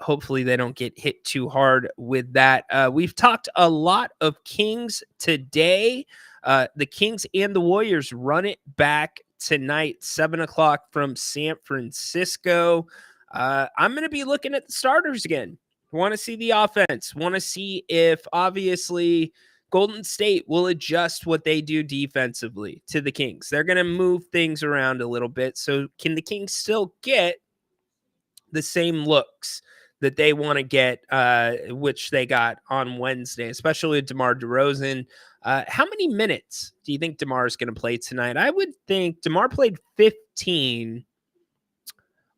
Hopefully they don't get hit too hard with that. We've talked a lot of Kings today. The Kings and the Warriors run it back tonight, 7:00 from San Francisco. I'm going to be looking at the starters again. Want to see the offense. Want to see if, obviously, Golden State will adjust what they do defensively to the Kings. They're going to move things around a little bit. So can the Kings still get the same looks that they want to get, which they got on Wednesday, especially with DeMar DeRozan? How many minutes do you think DeMar is going to play tonight? I would think DeMar played 15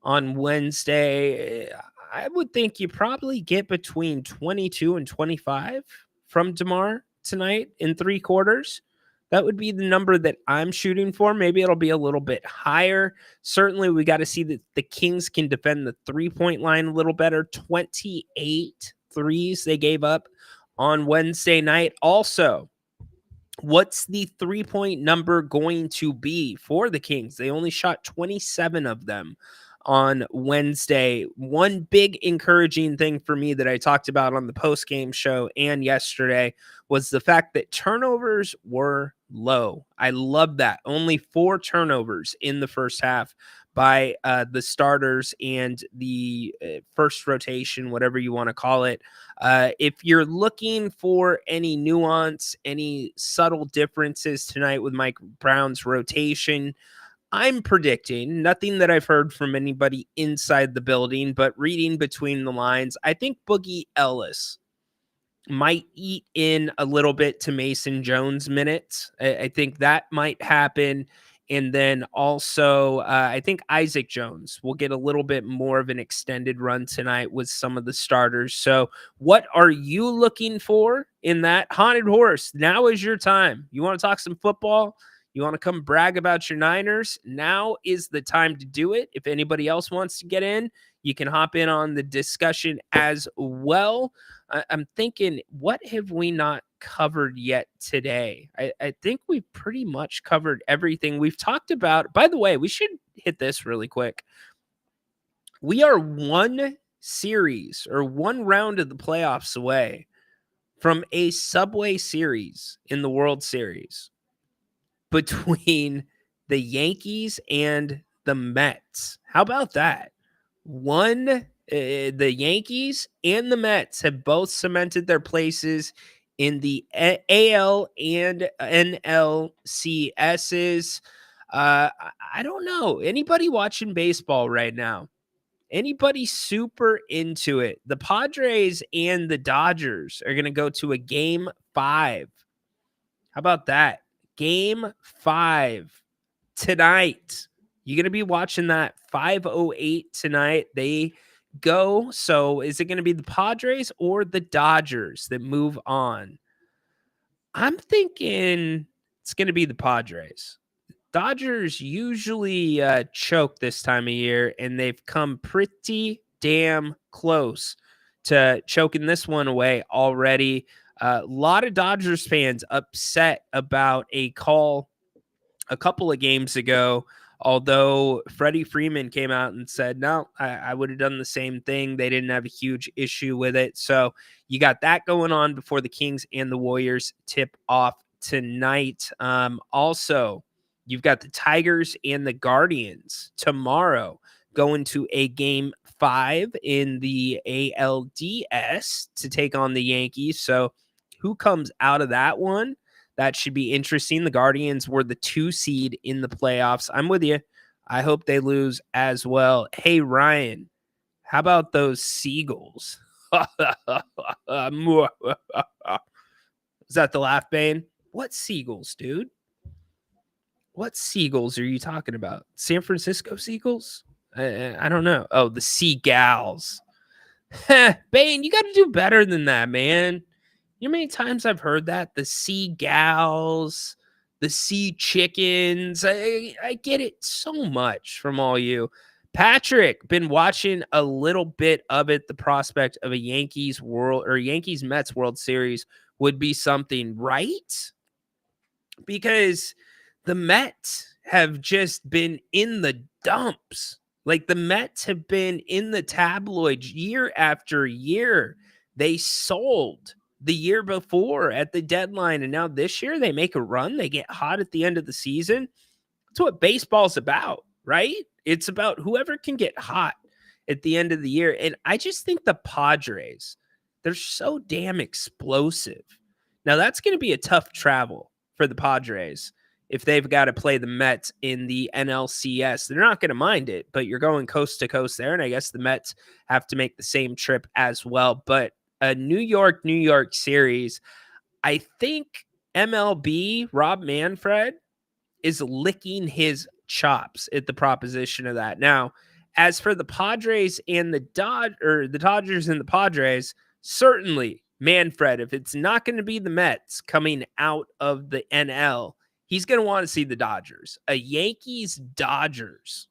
on Wednesday. I would think you probably get between 22 and 25 from DeMar tonight in 3 quarters. That would be the number that I'm shooting for. Maybe it'll be a little bit higher. Certainly, we got to see that the Kings can defend the 3-point line a little better. 28 threes they gave up on Wednesday night. Also, what's the 3-point number going to be for the Kings? They only shot 27 of them on Wednesday. One big encouraging thing for me that I talked about on the post-game show and yesterday was the fact that turnovers were low. I love that. Only 4 turnovers in the first half by the starters and the first rotation, whatever you want to call it. If you're looking for any nuance, any subtle differences tonight with Mike Brown's rotation, I'm predicting, nothing that I've heard from anybody inside the building, but reading between the lines, I think Boogie Ellis might eat in a little bit to Mason Jones minutes. I think that might happen. And then also, I think Isaac Jones will get a little bit more of an extended run tonight with some of the starters. So what are you looking for in that? Haunted Horse, now is your time. You want to talk some football? You want to come brag about your Niners? Now is the time to do it. If anybody else wants to get in, you can hop in on the discussion as well. I'm thinking, what have we not covered yet today? I think we've pretty much covered everything we've talked about. By the way, we should hit this really quick. We are one series or one round of the playoffs away from a Subway Series in the World Series between the Yankees and the Mets. How about that? The Yankees and the Mets have both cemented their places in the AL and NLCSs. I don't know. Anybody watching baseball right now? Anybody super into it? The Padres and the Dodgers are going to go to a game 5. How about that? Game 5 tonight. You're going to be watching that 5:08 tonight. They go. So is it going to be the Padres or the Dodgers that move on? I'm thinking it's going to be the Padres. Dodgers usually choke this time of year, and they've come pretty damn close to choking this one away already. A lot of Dodgers fans upset about a call a couple of games ago, although Freddie Freeman came out and said, no, I would have done the same thing. They didn't have a huge issue with it. So you got that going on before the Kings and the Warriors tip off tonight. Also, you've got the Tigers and the Guardians tomorrow going to a game 5 in the ALDS to take on the Yankees. So who comes out of that one? That should be interesting. The Guardians were the 2 seed in the playoffs. I'm with you. I hope they lose as well. Hey, Ryan, how about those Seagulls? Is that the laugh, Bane? What Seagulls, dude? What Seagulls are you talking about? San Francisco Seagulls? I don't know. Oh, the Seagulls. Bane, you got to do better than that, man. You know how many times I've heard that? The Seagulls, the Sea Chickens. I get it so much from all you. Patrick, been watching a little bit of it. The prospect of a Yankees Mets World Series would be something, right? Because the Mets have just been in the dumps. Like the Mets have been in the tabloids year after year. They sold the year before at the deadline, and now this year they make a run. They get hot at the end of the season. That's what baseball's about, right? It's about whoever can get hot at the end of the year. And I just think the Padres, they're so damn explosive. Now, that's going to be a tough travel for the Padres if they've got to play the Mets in the NLCS. They're not going to mind it, but you're going coast to coast there. And I guess the Mets have to make the same trip as well. But a New York series, I think MLB, Rob Manfred, is licking his chops at the proposition of that. Now, as for the Padres and the Dodgers and the Padres, certainly Manfred, if it's not going to be the Mets coming out of the NL, he's going to want to see the Dodgers. A Yankees-Dodgers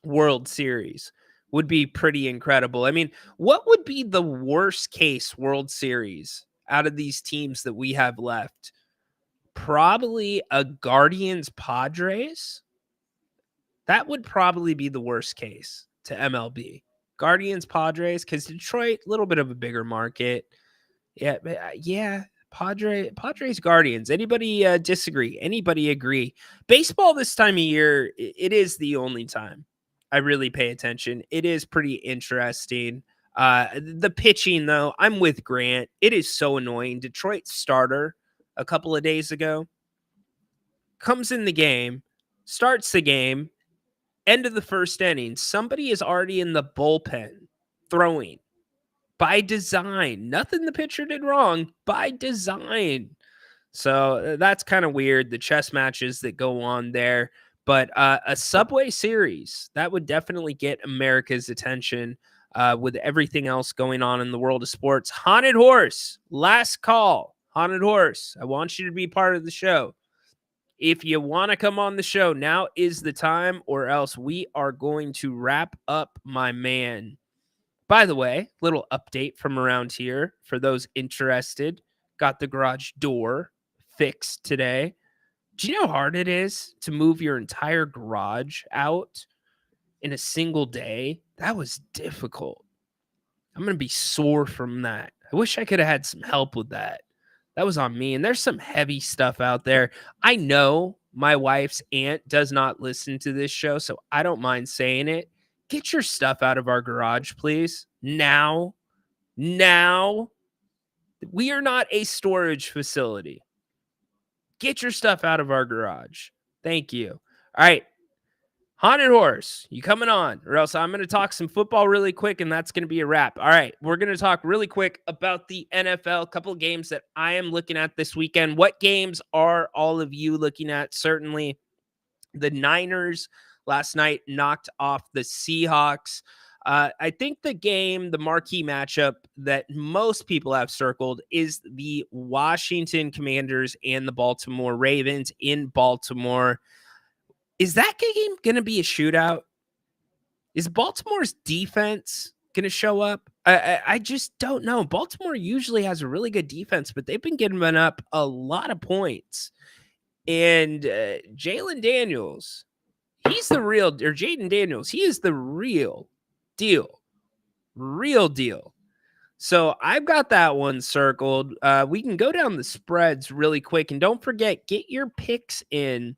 World Series would be pretty incredible. I mean, what would be the worst case World Series out of these teams that we have left? Probably a Guardians-Padres. That would probably be the worst case to MLB. Guardians-Padres, because Detroit, a little bit of a bigger market. Yeah, Padres, Guardians. Anybody disagree? Anybody agree? Baseball this time of year, it is the only time I really pay attention. It is pretty interesting. The pitching, though, I'm with Grant. It is so annoying. Detroit's starter a couple of days ago comes in the game, starts the game, end of the first inning. Somebody is already in the bullpen throwing by design. Nothing the pitcher did wrong, by design. So that's kind of weird, the chess matches that go on there. But a Subway Series, that would definitely get America's attention with everything else going on in the world of sports. Haunted Horse, last call. Haunted Horse, I want you to be part of the show. If you want to come on the show, now is the time, or else we are going to wrap up, my man. By the way, little update from around here for those interested. Got the garage door fixed today. Do you know how hard it is to move your entire garage out in a single day? That was difficult. I'm going to be sore from that. I wish I could have had some help with that. That was on me. And there's some heavy stuff out there. I know my wife's aunt does not listen to this show, so I don't mind saying it. Get your stuff out of our garage, please. Now. We are not a storage facility. Get your stuff out of our garage. Thank you. All right. Haunted Horse, you coming on, or else I'm going to talk some football really quick, and that's going to be a wrap. All right, we're going to talk really quick about the NFL, a couple of games that I am looking at this weekend. What games are all of you looking at? Certainly the Niners last night knocked off the Seahawks. I think the marquee matchup that most people have circled is the Washington Commanders and the Baltimore Ravens in Baltimore. Is that game going to be a shootout? Is Baltimore's defense going to show up? I just don't know. Baltimore usually has a really good defense, but they've been giving up a lot of points. And Jaden Daniels, he is the real deal. Real deal. So I've got that one circled. We can go down the spreads really quick. And don't forget, get your picks in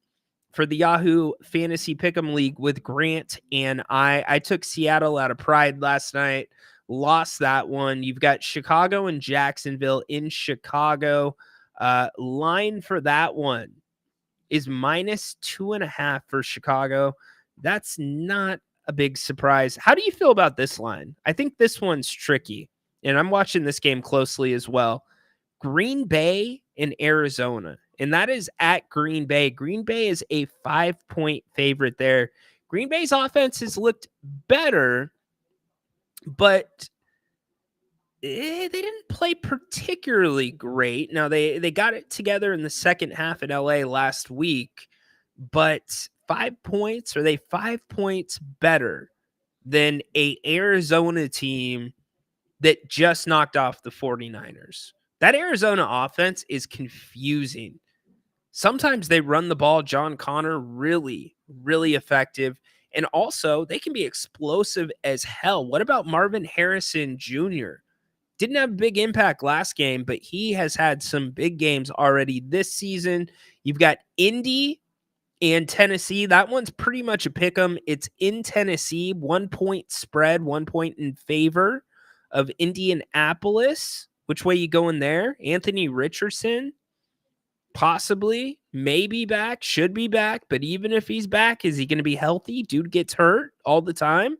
for the Yahoo Fantasy Pick'em League with Grant and I took Seattle out of pride last night, lost that one. You've got Chicago and Jacksonville in Chicago. Line for that one is -2.5 for Chicago. That's not a big surprise. How do you feel about this line? I think this one's tricky, and I'm watching this game closely as well. Green Bay and Arizona. And that is at Green Bay. Green Bay is a 5-point favorite there. Green Bay's offense has looked better, but they didn't play particularly great. Now, they got it together in the second half in LA last week, but 5 points, are they 5 points better than a Arizona team that just knocked off the 49ers? That Arizona offense is confusing. Sometimes they run the ball. John Connor, really, really effective. And also, they can be explosive as hell. What about Marvin Harrison Jr.? Didn't have a big impact last game, but he has had some big games already this season. You've got Indy and Tennessee. That one's pretty much a pick 'em. It's in Tennessee, 1 point spread, 1 point in favor of Indianapolis. Which way you going there? Anthony Richardson, possibly, maybe back, should be back. But even if he's back, is he going to be healthy? Dude gets hurt all the time.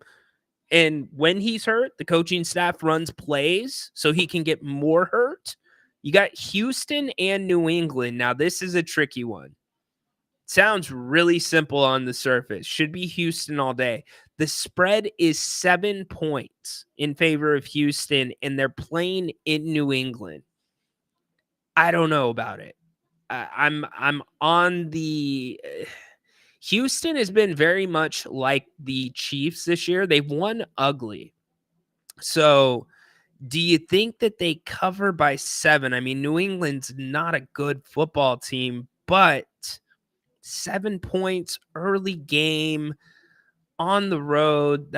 And when he's hurt, the coaching staff runs plays so he can get more hurt. You got Houston and New England. Now, this is a tricky one. Sounds really simple on the surface. Should be Houston all day. The spread is 7 points in favor of Houston, and they're playing in New England. I don't know about it. I'm on the Houston has been very much like the Chiefs this year. They've won ugly. So do you think that they cover by 7? I mean, New England's not a good football team, but 7 points early game on the road.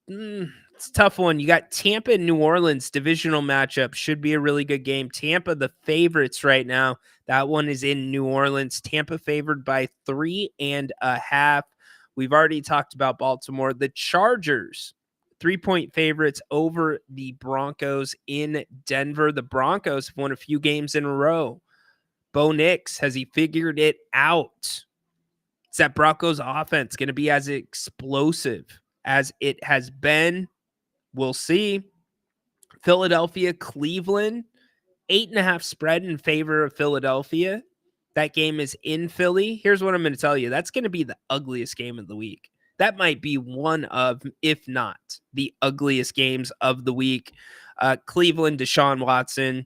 It's a tough one. You got Tampa and New Orleans divisional matchup. Should be a really good game. Tampa, the favorites right now. That one is in New Orleans. Tampa favored by 3.5. We've already talked about Baltimore. The Chargers, 3-point favorites over the Broncos in Denver. The Broncos have won a few games in a row. Bo Nix, has he figured it out? Is that Broncos offense going to be as explosive as it has been? We'll see. Philadelphia, Cleveland, 8.5 spread in favor of Philadelphia. That game is in Philly. Here's what I'm going to tell you. That's going to be the ugliest game of the week. That might be one of, if not the ugliest games of the week. Cleveland, Deshaun Watson.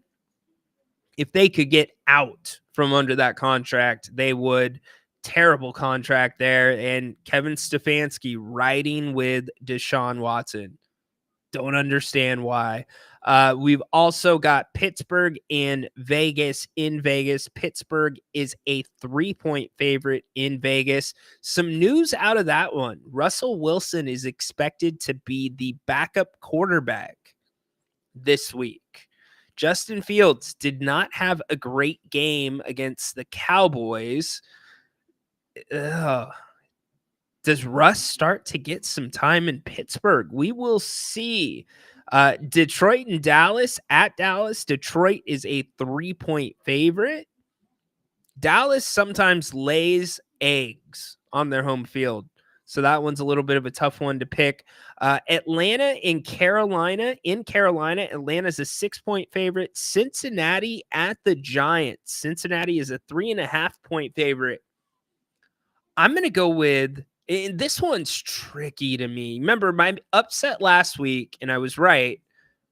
If they could get out from under that contract, they would. Terrible contract there. And Kevin Stefanski riding with Deshaun Watson. Don't understand why. We've also got Pittsburgh and Vegas in Vegas. Pittsburgh is a 3-point favorite in Vegas. Some news out of that one. Russell Wilson is expected to be the backup quarterback this week. Justin Fields did not have a great game against the Cowboys. Does Russ start to get some time in Pittsburgh? We will see. Detroit and Dallas at Dallas. Detroit is a 3-point favorite. Dallas sometimes lays eggs on their home field. So that one's a little bit of a tough one to pick. Atlanta in Carolina. In Carolina, Atlanta's a 6-point favorite. Cincinnati at the Giants. Cincinnati is a 3.5-point favorite. I'm going to go with, and this one's tricky to me. Remember, my upset last week, and I was right,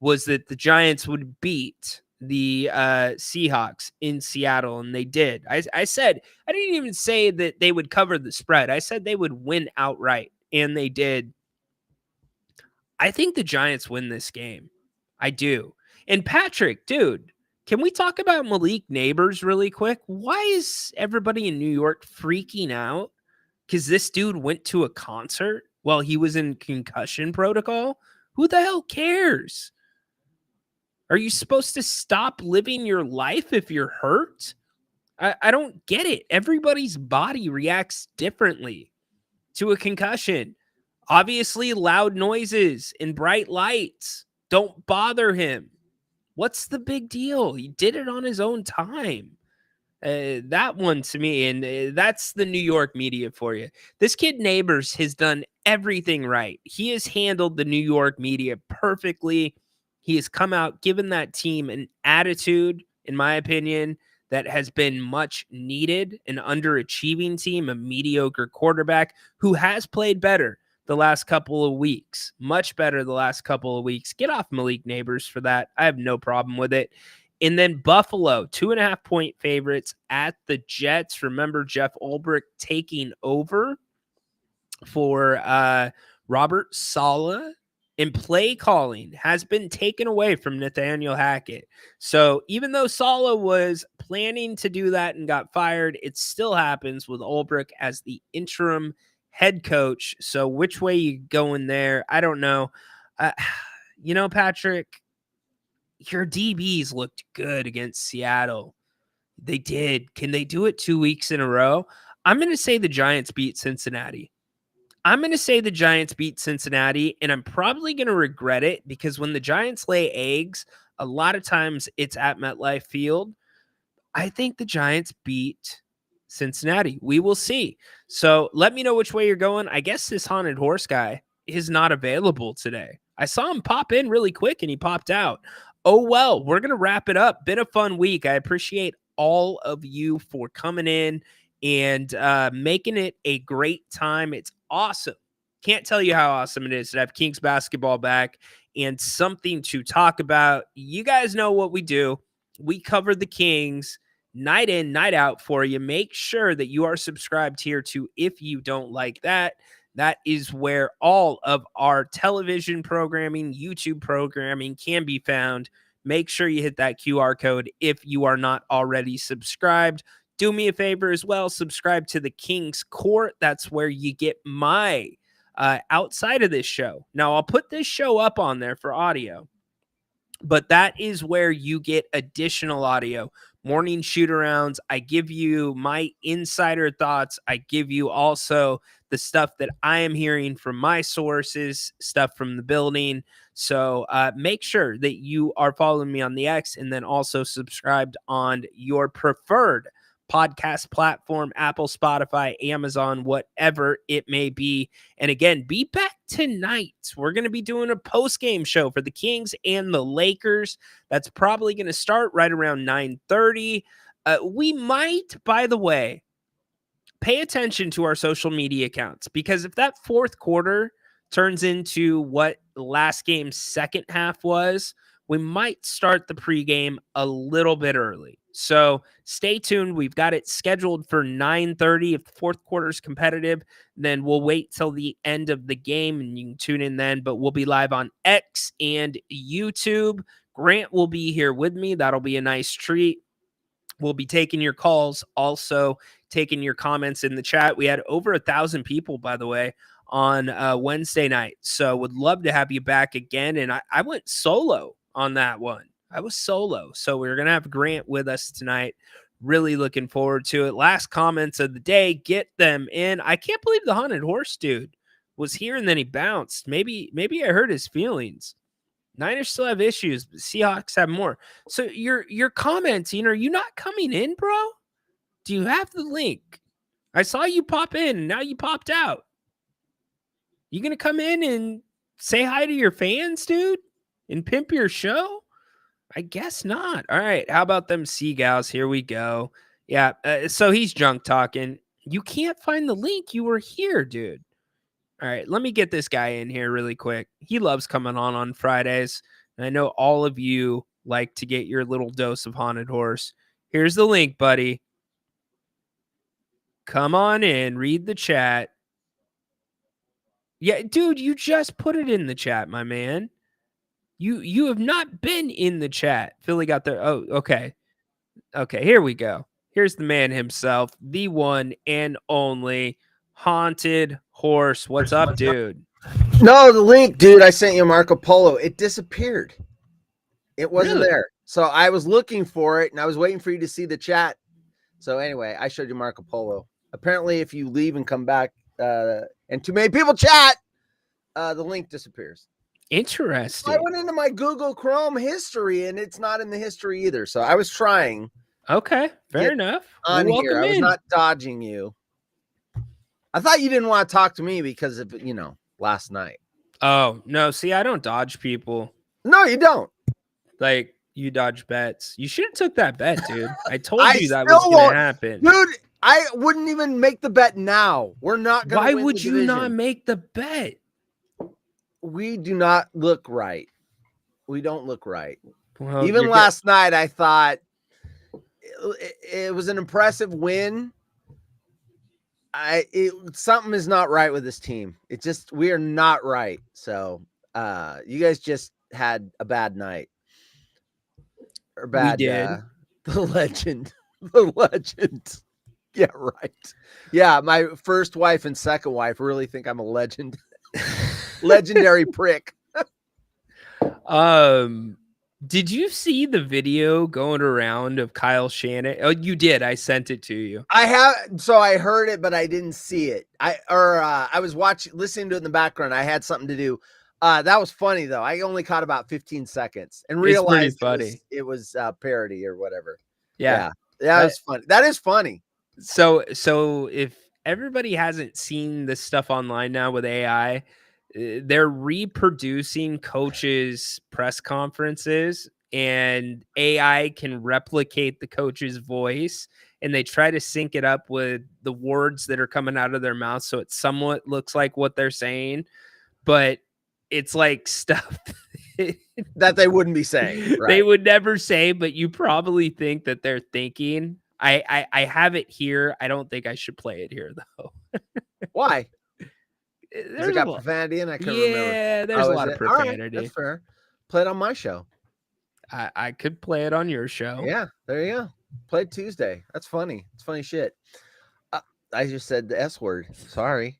was that the Giants would beat the Seahawks in Seattle, and they did. I said, I didn't even say that they would cover the spread. I said they would win outright, and they did. I think the Giants win this game. I do. And Patrick, dude, can we talk about Malik Neighbors really quick? Why is everybody in New York freaking out? Because this dude went to a concert while he was in concussion protocol? Who the hell cares? Are you supposed to stop living your life if you're hurt? I don't get it. Everybody's body reacts differently to a concussion. Obviously, loud noises and bright lights don't bother him. What's the big deal? He did it on his own time. That one to me, and that's the New York media for you. This kid Neighbors has done everything right. He has handled the New York media perfectly. He has come out, given that team an attitude, in my opinion, that has been much needed. An underachieving team, a mediocre quarterback who has played better the last couple of weeks. Much better the last couple of weeks. Get off Malik Neighbors for that. I have no problem with it. And then Buffalo, 2.5-point favorites at the Jets. Remember Jeff Ulbrich taking over for Robert Saleh. And play calling has been taken away from Nathaniel Hackett. So even though Saleh was planning to do that and got fired, it still happens with Ulbrich as the interim head coach. So which way you going there? I don't know. Patrick, your DBs looked good against Seattle. They did. Can they do it 2 weeks in a row? I'm going to say the Giants beat Cincinnati. And I'm probably going to regret it because when the Giants lay eggs, a lot of times it's at MetLife Field. I think the Giants beat Cincinnati. We will see. So let me know which way you're going. I guess this haunted horse guy is not available today. I saw him pop in really quick and he popped out. Oh, well, we're going to wrap it up. Been a fun week. I appreciate all of you for coming in and making it a great time. It's awesome. Can't tell you how awesome it is to have Kings basketball back and something to talk about. You guys know what we do. We cover the Kings night in, night out for you. Make sure that you are subscribed here to If You Don't Like That. That is where all of our television programming, YouTube programming can be found. Make sure you hit that QR code if you are not already subscribed. Do me a favor as well. Subscribe to the King's Court. That's where you get my outside of this show. Now, I'll put this show up on there for audio, but that is where you get additional audio. Morning shoot-arounds. I give you my insider thoughts. I give you also the stuff that I am hearing from my sources, stuff from the building. So make sure that you are following me on the X and then also subscribed on your preferred podcast platform, Apple, Spotify, Amazon, whatever it may be. And again, be back tonight. We're going to be doing a post-game show for the Kings and the Lakers. That's probably going to start right around 9:30. We might, by the way, pay attention to our social media accounts, because if that fourth quarter turns into what last game's second half was, we might start the pregame a little bit early. So stay tuned. We've got it scheduled for 9:30. If the fourth quarter is competitive, then we'll wait till the end of the game and you can tune in then. But we'll be live on X and YouTube. Grant will be here with me. That'll be a nice treat. We'll be taking your calls, also taking your comments in the chat. We had over 1,000 people, by the way, on Wednesday night. So would love to have you back again. And I went solo on that one. I was solo. So we're going to have Grant with us tonight. Really looking forward to it. Last comments of the day. Get them in. I can't believe the haunted horse dude was here and then he bounced. Maybe I hurt his feelings. Niners still have issues, but Seahawks have more. So you're commenting. Are you not coming in, bro? Do you have the link? I saw you pop in and now you popped out. You going to come in and say hi to your fans, dude? And pimp your show? I guess not. All right. How about them Seagulls? Here we go. Yeah. So he's junk talking. You can't find the link. You were here, dude. All right. Let me get this guy in here really quick. He loves coming on Fridays. And I know all of you like to get your little dose of haunted horse. Here's the link, buddy. Come on in. Read the chat. Yeah, dude, you just put it in the chat, my man. You have not been in the chat. Philly got there. Oh, okay. Okay, here we go. Here's the man himself, the one and only haunted horse. What's up, dude? No, the link, dude. I sent you Marco Polo. It disappeared. It wasn't Really? there. So I was looking for it and I was waiting for you to see the chat. So anyway, I showed you Marco Polo. Apparently, if you leave and come back and too many people chat, the link disappears. Interesting. I went into my Google Chrome history and it's not in the history either. So I was trying. Okay, fair enough. On Well, here, welcome I was in. not dodging you. I thought you didn't want to talk to me because of last night. Oh no, see, I don't dodge people. No, you don't. Like you dodge bets. You should have took that bet, dude. I told I you that still was won't- gonna happen. Dude, I wouldn't even make the bet now. We're not going to Why win would the you division. not make the bet? We do not look right. We don't look right. Well, Even you're last night, I thought it was an impressive win. Something is not right with this team. We are not right. So you guys just had a bad night. Or bad. We did. The legend. The legend. Yeah, right. Yeah, my first wife and second wife really think I'm a legend. Legendary prick. Did you see the video going around of Kyle Shannon? Oh, you did. I sent it to you. I heard it, but I didn't see it. I was listening to it in the background. I had something to do. That was funny though. I only caught about 15 seconds and It's pretty realized funny. it was parody or whatever. Yeah. That was funny. That is funny. So if everybody hasn't seen this stuff online now with AI, they're reproducing coaches' press conferences, and AI can replicate the coach's voice, and they try to sync it up with the words that are coming out of their mouth so it somewhat looks like what they're saying, but it's like stuff that they wouldn't be saying. Right. They would never say, but you probably think that they're thinking. I have it here. I don't think I should play it here though. Why? There's it got profanity in? I can't remember. Yeah, there's a lot of profanity. All right, that's fair. Play it on my show. I could play it on your show. Yeah, there you go. Play it Tuesday. That's funny. It's funny shit. I just said the S word. Sorry.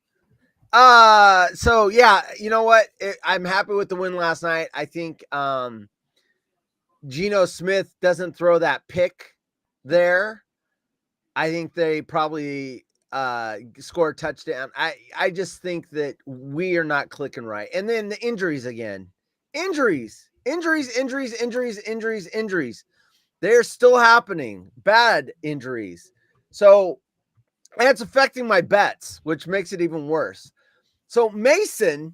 So yeah, you know what? I'm happy with the win last night. I think Geno Smith doesn't throw that pick there. I think they probably score a touchdown. I just think that we are not clicking right. And then the injuries again. Injuries. They're still happening. Bad injuries. So and it's affecting my bets, which makes it even worse. So Mason,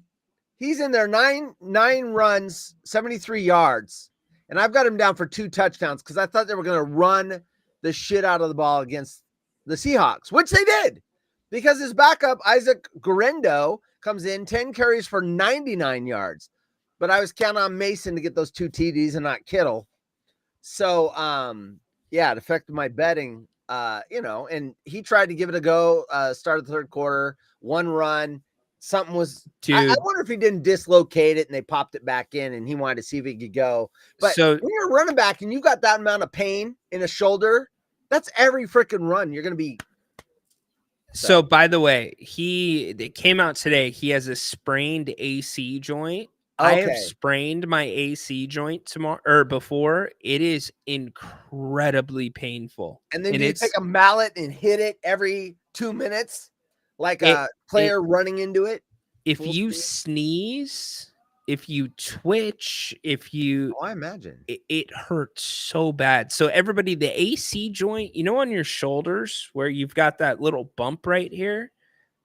he's in there 9 runs, 73 yards. And I've got him down for 2 touchdowns because I thought they were going to run the shit out of the ball against the Seahawks, which they did because his backup, Isaac Guerrero, comes in 10 carries for 99 yards. But I was counting on Mason to get those 2 TDs and not Kittle. So, yeah, it affected my betting, and he tried to give it a go, start of the third quarter, 1 run. Something was, I wonder if he didn't dislocate it and they popped it back in and he wanted to see if he could go. But when you're a running back and you got that amount of pain in a shoulder, that's every freaking run. You're going to be. So by the way, it came out today. He has a sprained AC joint. Okay. I have sprained my AC joint before. It is incredibly painful. And then you take a mallet and hit it every 2 minutes. Like a player running into it. If you sneeze, if you twitch, I imagine it hurts so bad. So everybody, the AC joint, on your shoulders where you've got that little bump right here,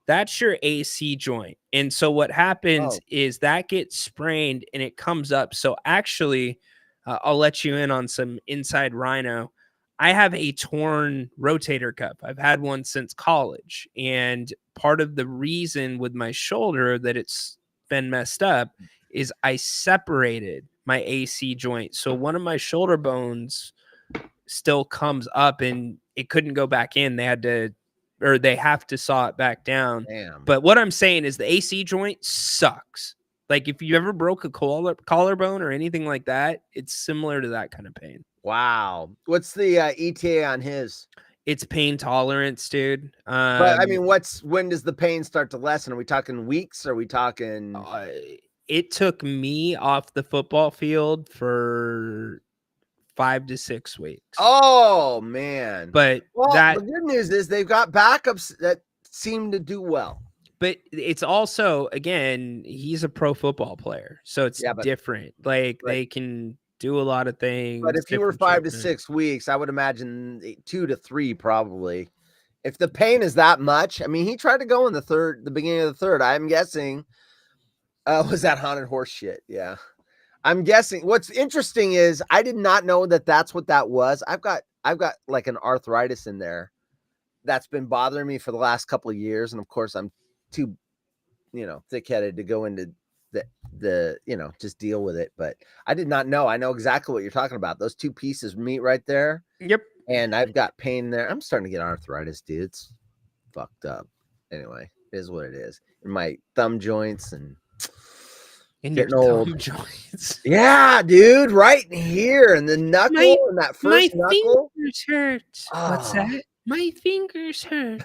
that's your AC joint. And so what happens is that gets sprained and it comes up. So actually, I'll let you in on some inside rhino. I have a torn rotator cuff. I've had one since college. And part of the reason with my shoulder that it's been messed up is I separated my AC joint. So one of my shoulder bones still comes up and it couldn't go back in. They have to saw it back down. Damn. But what I'm saying is the AC joint sucks. Like if you ever broke a collarbone or anything like that, it's similar to that kind of pain. Wow. What's the ETA on his? It's pain tolerance, dude. But I mean, when does the pain start to lessen? Are we talking weeks? Are we talking? It took me off the football field for 5 to 6 weeks. Oh man! But the good news is they've got backups that seem to do well. But it's also, again, he's a pro football player, so it's different. Like they can do a lot of things. But if you were 5 to 6 weeks, I would imagine 2 to 3 probably. If the pain is that much, I mean, he tried to go in the beginning of the third. I'm guessing. Was that haunted horse shit? Yeah, I'm guessing. What's interesting is I did not know that that's what that was. I've got like an arthritis in there that's been bothering me for the last couple of years, and of course I'm too, thick-headed to go into the just deal with it. But I did not know. I know exactly what you're talking about. Those 2 pieces meet right there. Yep. And I've got pain there. I'm starting to get arthritis, dude. It's fucked up. Anyway, it is what it is. In my thumb joints and getting old. Thumb joints. Yeah, dude. Right in here. And the knuckle and that first knuckle. My fingers hurt. What's that? My fingers hurt.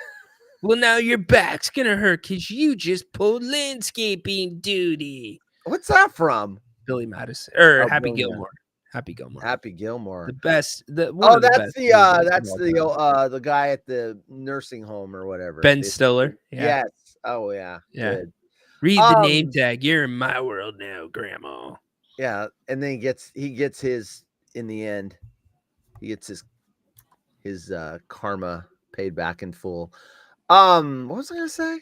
Well, now your back's going to hurt because you just pulled landscaping duty. What's that from? Billy Madison. Or Happy Billy Gilmore. Happy Gilmore. Happy Gilmore. The best. One Oh, of the that's best movies of that's all time. the guy at the nursing home or whatever. Ben Stiller. Yeah. Yes. Oh yeah. Yeah. Good. Read the name tag. You're in my world now, Grandma. Yeah, and then he gets his in the end. He gets his karma paid back in full. What was I gonna say?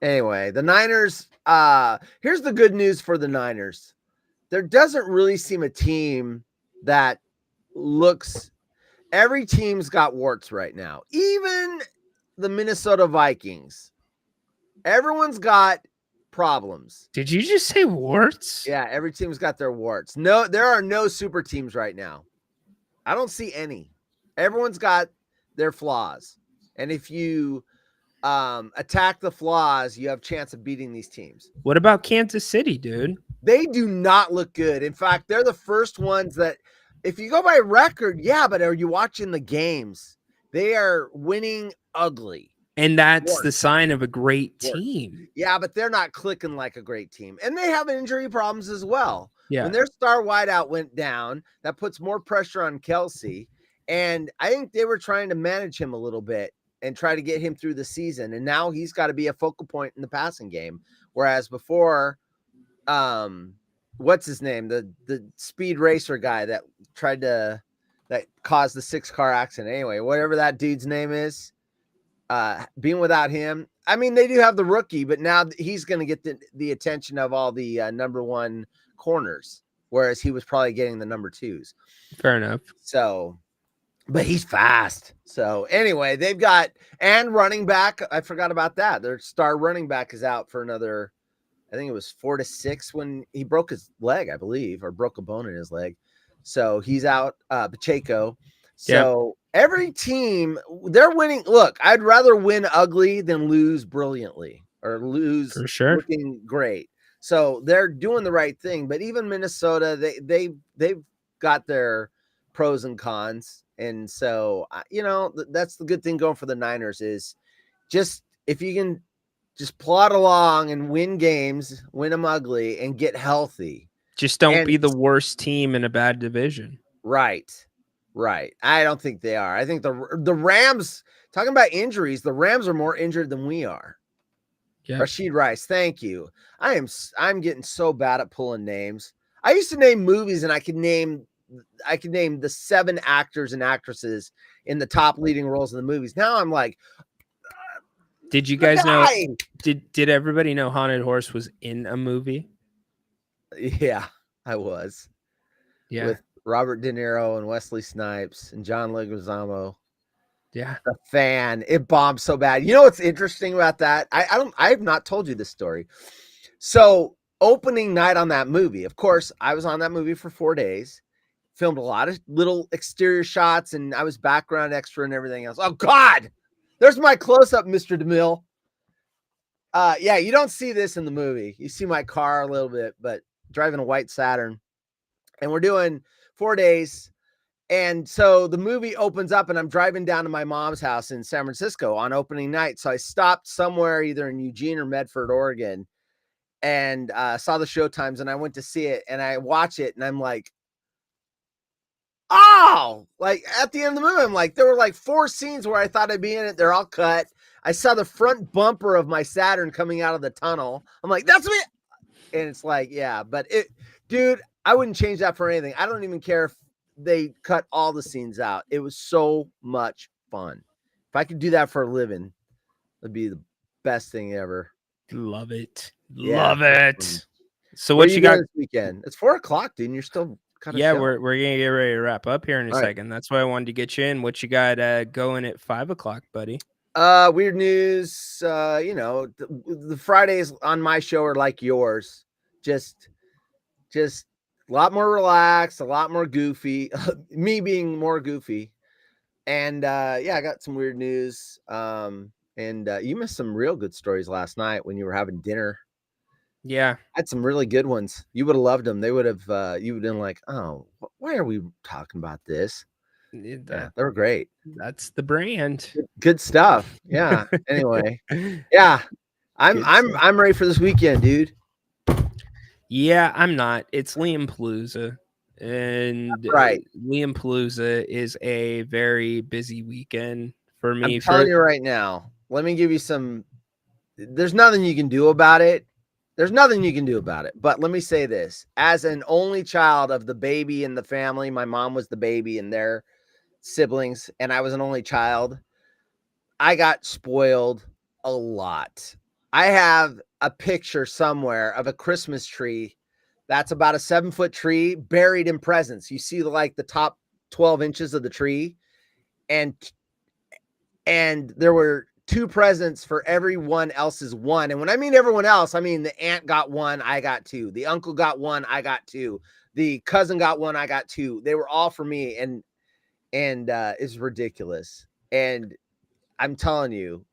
Anyway, the Niners. Here's the good news for the Niners. There doesn't really seem a team that looks. Every team's got warts right now. Even the Minnesota Vikings. Everyone's got problems. Did you just say warts? Yeah, every team's got their warts. No, there are no super teams right now. I don't see any. Everyone's got their flaws. And if you attack the flaws, you have a chance of beating these teams. What about Kansas City, dude? They do not look good. In fact, they're the first ones that, if you go by record, yeah, but are you watching the games? They are winning ugly. And that's the sign of a great team. Yeah, but they're not clicking like a great team. And they have injury problems as well. Yeah. When their star wideout went down, that puts more pressure on Kelsey. And I think they were trying to manage him a little bit and try to get him through the season. And now he's got to be a focal point in the passing game. Whereas before, what's his name? The speed racer guy that caused the 6-car accident. Anyway, whatever that dude's name is. Being without him, I mean, they do have the rookie, but now he's going to get the attention of all the number one corners, whereas he was probably getting the number 2s. Fair enough. So, but he's fast. So anyway, they've got, and running back, I forgot about that. Their star running back is out for another, I think it was 4 to 6 when he broke his leg, I believe, or broke a bone in his leg. So he's out, Pacheco. So every team, they're winning. Look, I'd rather win ugly than lose brilliantly or lose for sure looking great. So they're doing the right thing. But even Minnesota, they've got their pros and cons. And so, that's the good thing going for the Niners is just if you can just plod along and win games, win them ugly and get healthy. Just don't be the worst team in a bad division. Right. I don't think they are. I think the Rams, talking about injuries, the Rams are more injured than we are. Yeah. Rashid Rice, thank you. I'm getting so bad at pulling names. I used to name movies and I could name the 7 actors and actresses in the top leading roles in the movies. Now I'm like, did you guys know? Did everybody know Haunted Horse was in a movie? Yeah, I was. Yeah. With Robert De Niro and Wesley Snipes and John Leguizamo. Yeah. The Fan. It bombed so bad. You know what's interesting about that? I have not told you this story. So opening night on that movie, of course, I was on that movie for 4 days, filmed a lot of little exterior shots, and I was background extra and everything else. Oh God, there's my close-up, Mr. DeMille. Yeah, you don't see this in the movie. You see my car a little bit, but driving a white Saturn. And we're doing 4 days. And so the movie opens up and I'm driving down to my mom's house in San Francisco on opening night. So I stopped somewhere either in Eugene or Medford, Oregon, and saw the show times and I went to see it and I watch it and I'm like, oh, like at the end of the movie, I'm like, there were like 4 scenes where I thought I'd be in it. They're all cut. I saw the front bumper of my Saturn coming out of the tunnel. I'm like, that's me. And it's like, yeah, but dude, I wouldn't change that for anything. I don't even care if they cut all the scenes out. It was so much fun. If I could do that for a living, it'd be the best thing ever. Love it. Yeah. Love it. So what you got this weekend? It's 4 o'clock, dude. And you're still kind of we're gonna get ready to wrap up here in a second. That's why I wanted to get you in. What you got going at 5 o'clock, buddy? Weird news. The Fridays on my show are like yours. Just a lot more relaxed, a lot more goofy. Me being more goofy. And I got some weird news. And you missed some real good stories last night when you were having dinner. Yeah. I had some really good ones. You would have loved them. They would have, you would have been like, oh, why are we talking about this? Yeah, they were great. That's the brand. Good stuff. Yeah. Anyway. Yeah. I'm ready for this weekend, dude. Yeah, I'm not. It's Liam Palooza. and Right. Liam Palooza is a very busy weekend for me. I'm telling you right now. Let me give you some. There's nothing you can do about it. There's nothing you can do about it. But let me say this: as an only child of the baby in the family, my mom was the baby and their siblings, and I was an only child. I got spoiled a lot. I have a picture somewhere of a Christmas tree that's about a 7-foot tree buried in presents. You see the top 12 inches of the tree, and there were 2 presents for everyone else's one. And when I mean everyone else, I mean the aunt got 1, I got 2. The uncle got 1, I got 2. The cousin got 1, I got 2. They were all for me, and it's ridiculous. And I'm telling you,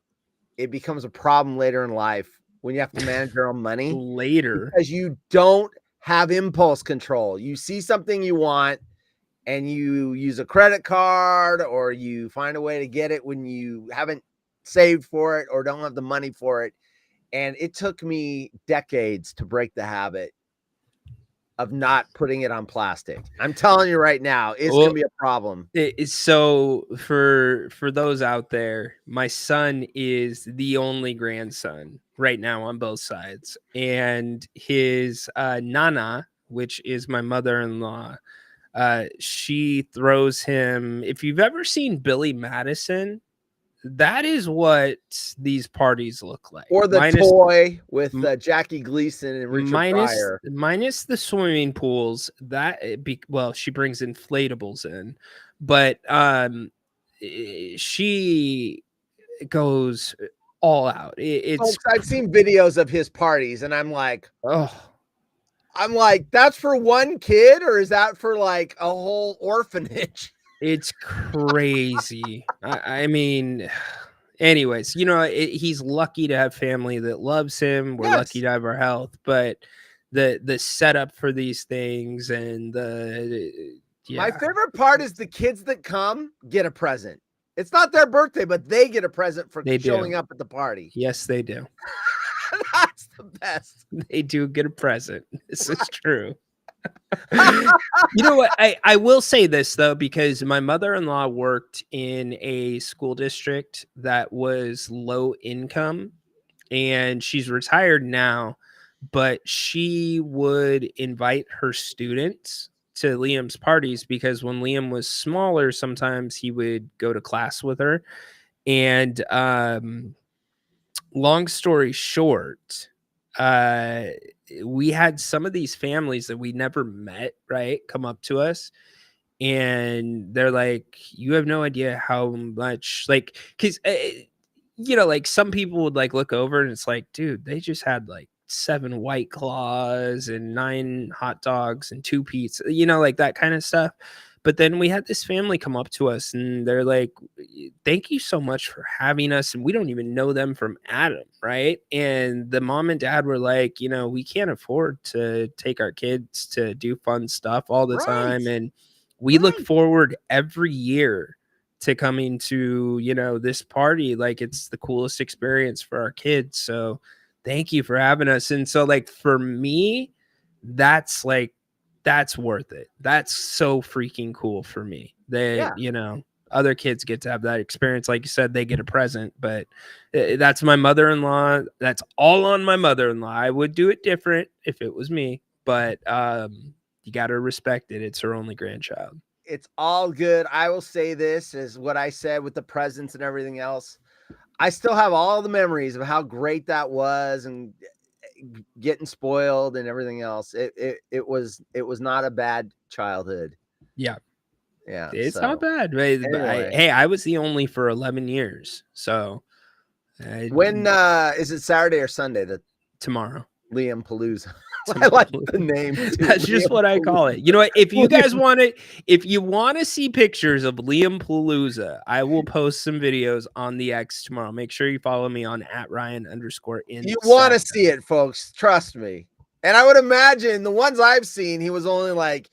it becomes a problem later in life when you have to manage your own money later because you don't have impulse control. You see something you want and you use a credit card, or you find a way to get it when you haven't saved for it or don't have the money for it. And it took me decades to break the habit of not putting it on plastic. I'm telling you right now, it's going to be a problem. So for those out there, my son is the only grandson right now on both sides, and his nana, which is my mother-in-law, she throws him. If you've ever seen Billy Madison, that is what these parties look like. Or the toy with Jackie Gleason and Richard Pryor. Minus the swimming pools. She brings inflatables in, but she goes all out. I've seen videos of his parties, and I'm like, that's for one kid, or is that for like a whole orphanage? It's crazy. I mean, anyways, he's lucky to have family that loves him. We're lucky to have our health, but the setup for these things and my favorite part is the kids that come get a present. It's not their birthday, but they get a present for showing up at the party. Yes, they do. That's the best. They do get a present. This is true. You know what? I will say this though, because my mother-in-law worked in a school district that was low income, and she's retired now, but she would invite her students to Liam's parties because when Liam was smaller, sometimes he would go to class with her. And long story short, we had some of these families that we never met, right, come up to us, and they're like, you have no idea how much, like, because like some people would like look over and it's like, dude, they just had like 7 White Claws and 9 hot dogs and 2 pizza, like that kind of stuff. But then we had this family come up to us and they're like, thank you so much for having us. And we don't even know them from Adam, right? And the mom and dad were like, we can't afford to take our kids to do fun stuff all the time. And we look forward every year to coming to, this party. Like, it's the coolest experience for our kids. So thank you for having us. And so, like, for me, that's worth it. That's so freaking cool for me that, other kids get to have that experience. Like you said, they get a present, but that's my mother-in-law. That's all on my mother-in-law. I would do it different if it was me, but you got to respect it. It's her only grandchild. It's all good. I will say this is what I said with the presents and everything else. I still have all the memories of how great that was and getting spoiled and everything else. It was not a bad childhood. Yeah. It's So, not bad. anyway. I was the only for 11 years. So when is it Saturday or Sunday? Tomorrow. Liam Palooza. I like the name too. That's just what I call it. You know what? If you guys want it, if you want to see pictures of Liam Palooza, I will post some videos on the X tomorrow. Make sure you follow me on @Ryan_in. You want to see it, folks. Trust me. And I would imagine the ones I've seen, he was only like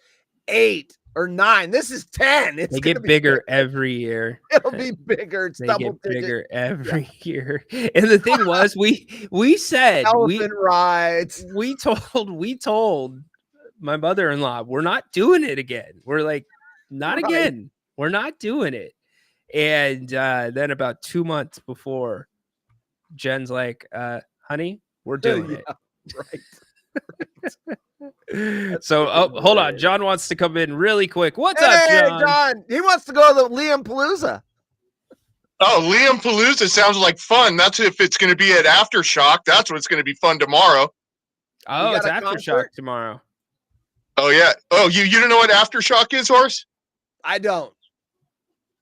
8 or 9. This is 10. They get bigger every year. It'll be bigger. It's they double get bigger every year. And the thing was, we said elephant rides. We told my mother-in-law, we're not doing it again. We're like, not Right. again. We're not doing it. And then about 2 months before, Jen's like, honey, we're doing Yeah, right. it. So, hold on. John wants to come in really quick. What's up, Hey, John? John. He wants to go to the Liam Palooza. Oh, Liam Palooza sounds like fun. That's if it's going to be at Aftershock. That's what's going to be fun tomorrow. Oh, You it's got a Aftershock concert? tomorrow. Oh yeah. Oh, you don't know what Aftershock is, Horse? I don't.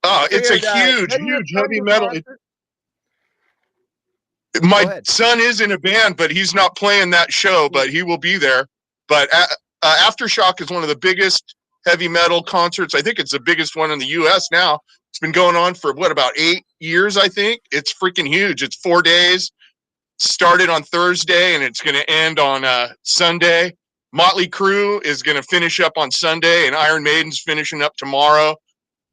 Oh, it's a Figured, huge, didn't your huge son heavy do metal. concert? Go My ahead. son is in a band, but he's not playing that show, but he will be there. But Aftershock is one of the biggest heavy metal concerts. I think it's the biggest one in the U.S. now. It's been going on for about 8 years, I think. It's freaking huge. It's 4 days. Started on Thursday, and it's going to end on Sunday. Motley Crue is going to finish up on Sunday, and Iron Maiden's finishing up tomorrow.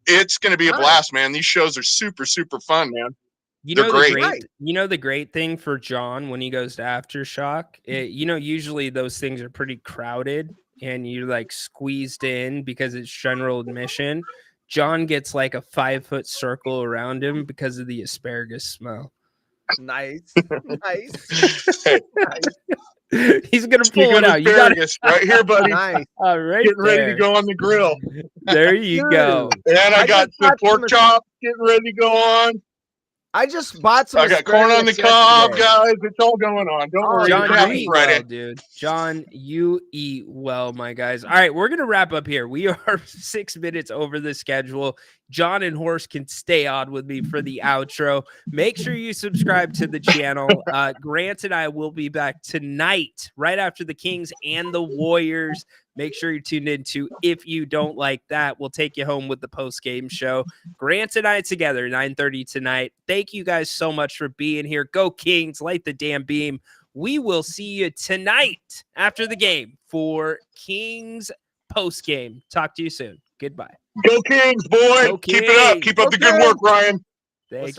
It's going to be a blast, man. These shows are super, super fun, man. They're great. You know the great thing for John when he goes to Aftershock, usually those things are pretty crowded and you're like squeezed in because it's general admission. John gets like a 5-foot circle around him because of the asparagus smell. Nice. Nice. He's gonna Speaking pull it of out. You got it asparagus, right here, buddy. Nice. right Getting ready to there. go on the grill. There you go. And I got just some bought pork some- chops getting ready to go on. I just bought some. I got corn on the asparagus cob, yesterday. guys. It's all going on. Don't worry. John, It's you happy eat Friday. well, dude. John, you eat well, my guys. All right, we're gonna wrap up here. We are 6 minutes over the schedule. John and Horse can stay on with me for the outro. Make sure you subscribe to the channel. Grant and I will be back tonight, right after the Kings and the Warriors. Make sure you're tuned into If You Don't Like That. We'll take you home with the post-game show. Grant and I together, 9:30 tonight. Thank you guys so much for being here. Go Kings, light the damn beam. We will see you tonight after the game for Kings post-game. Talk to you soon. Goodbye. Go Kings, boy. Go Keep it up. Kings. Keep up Go the good work, Ryan. Thank you.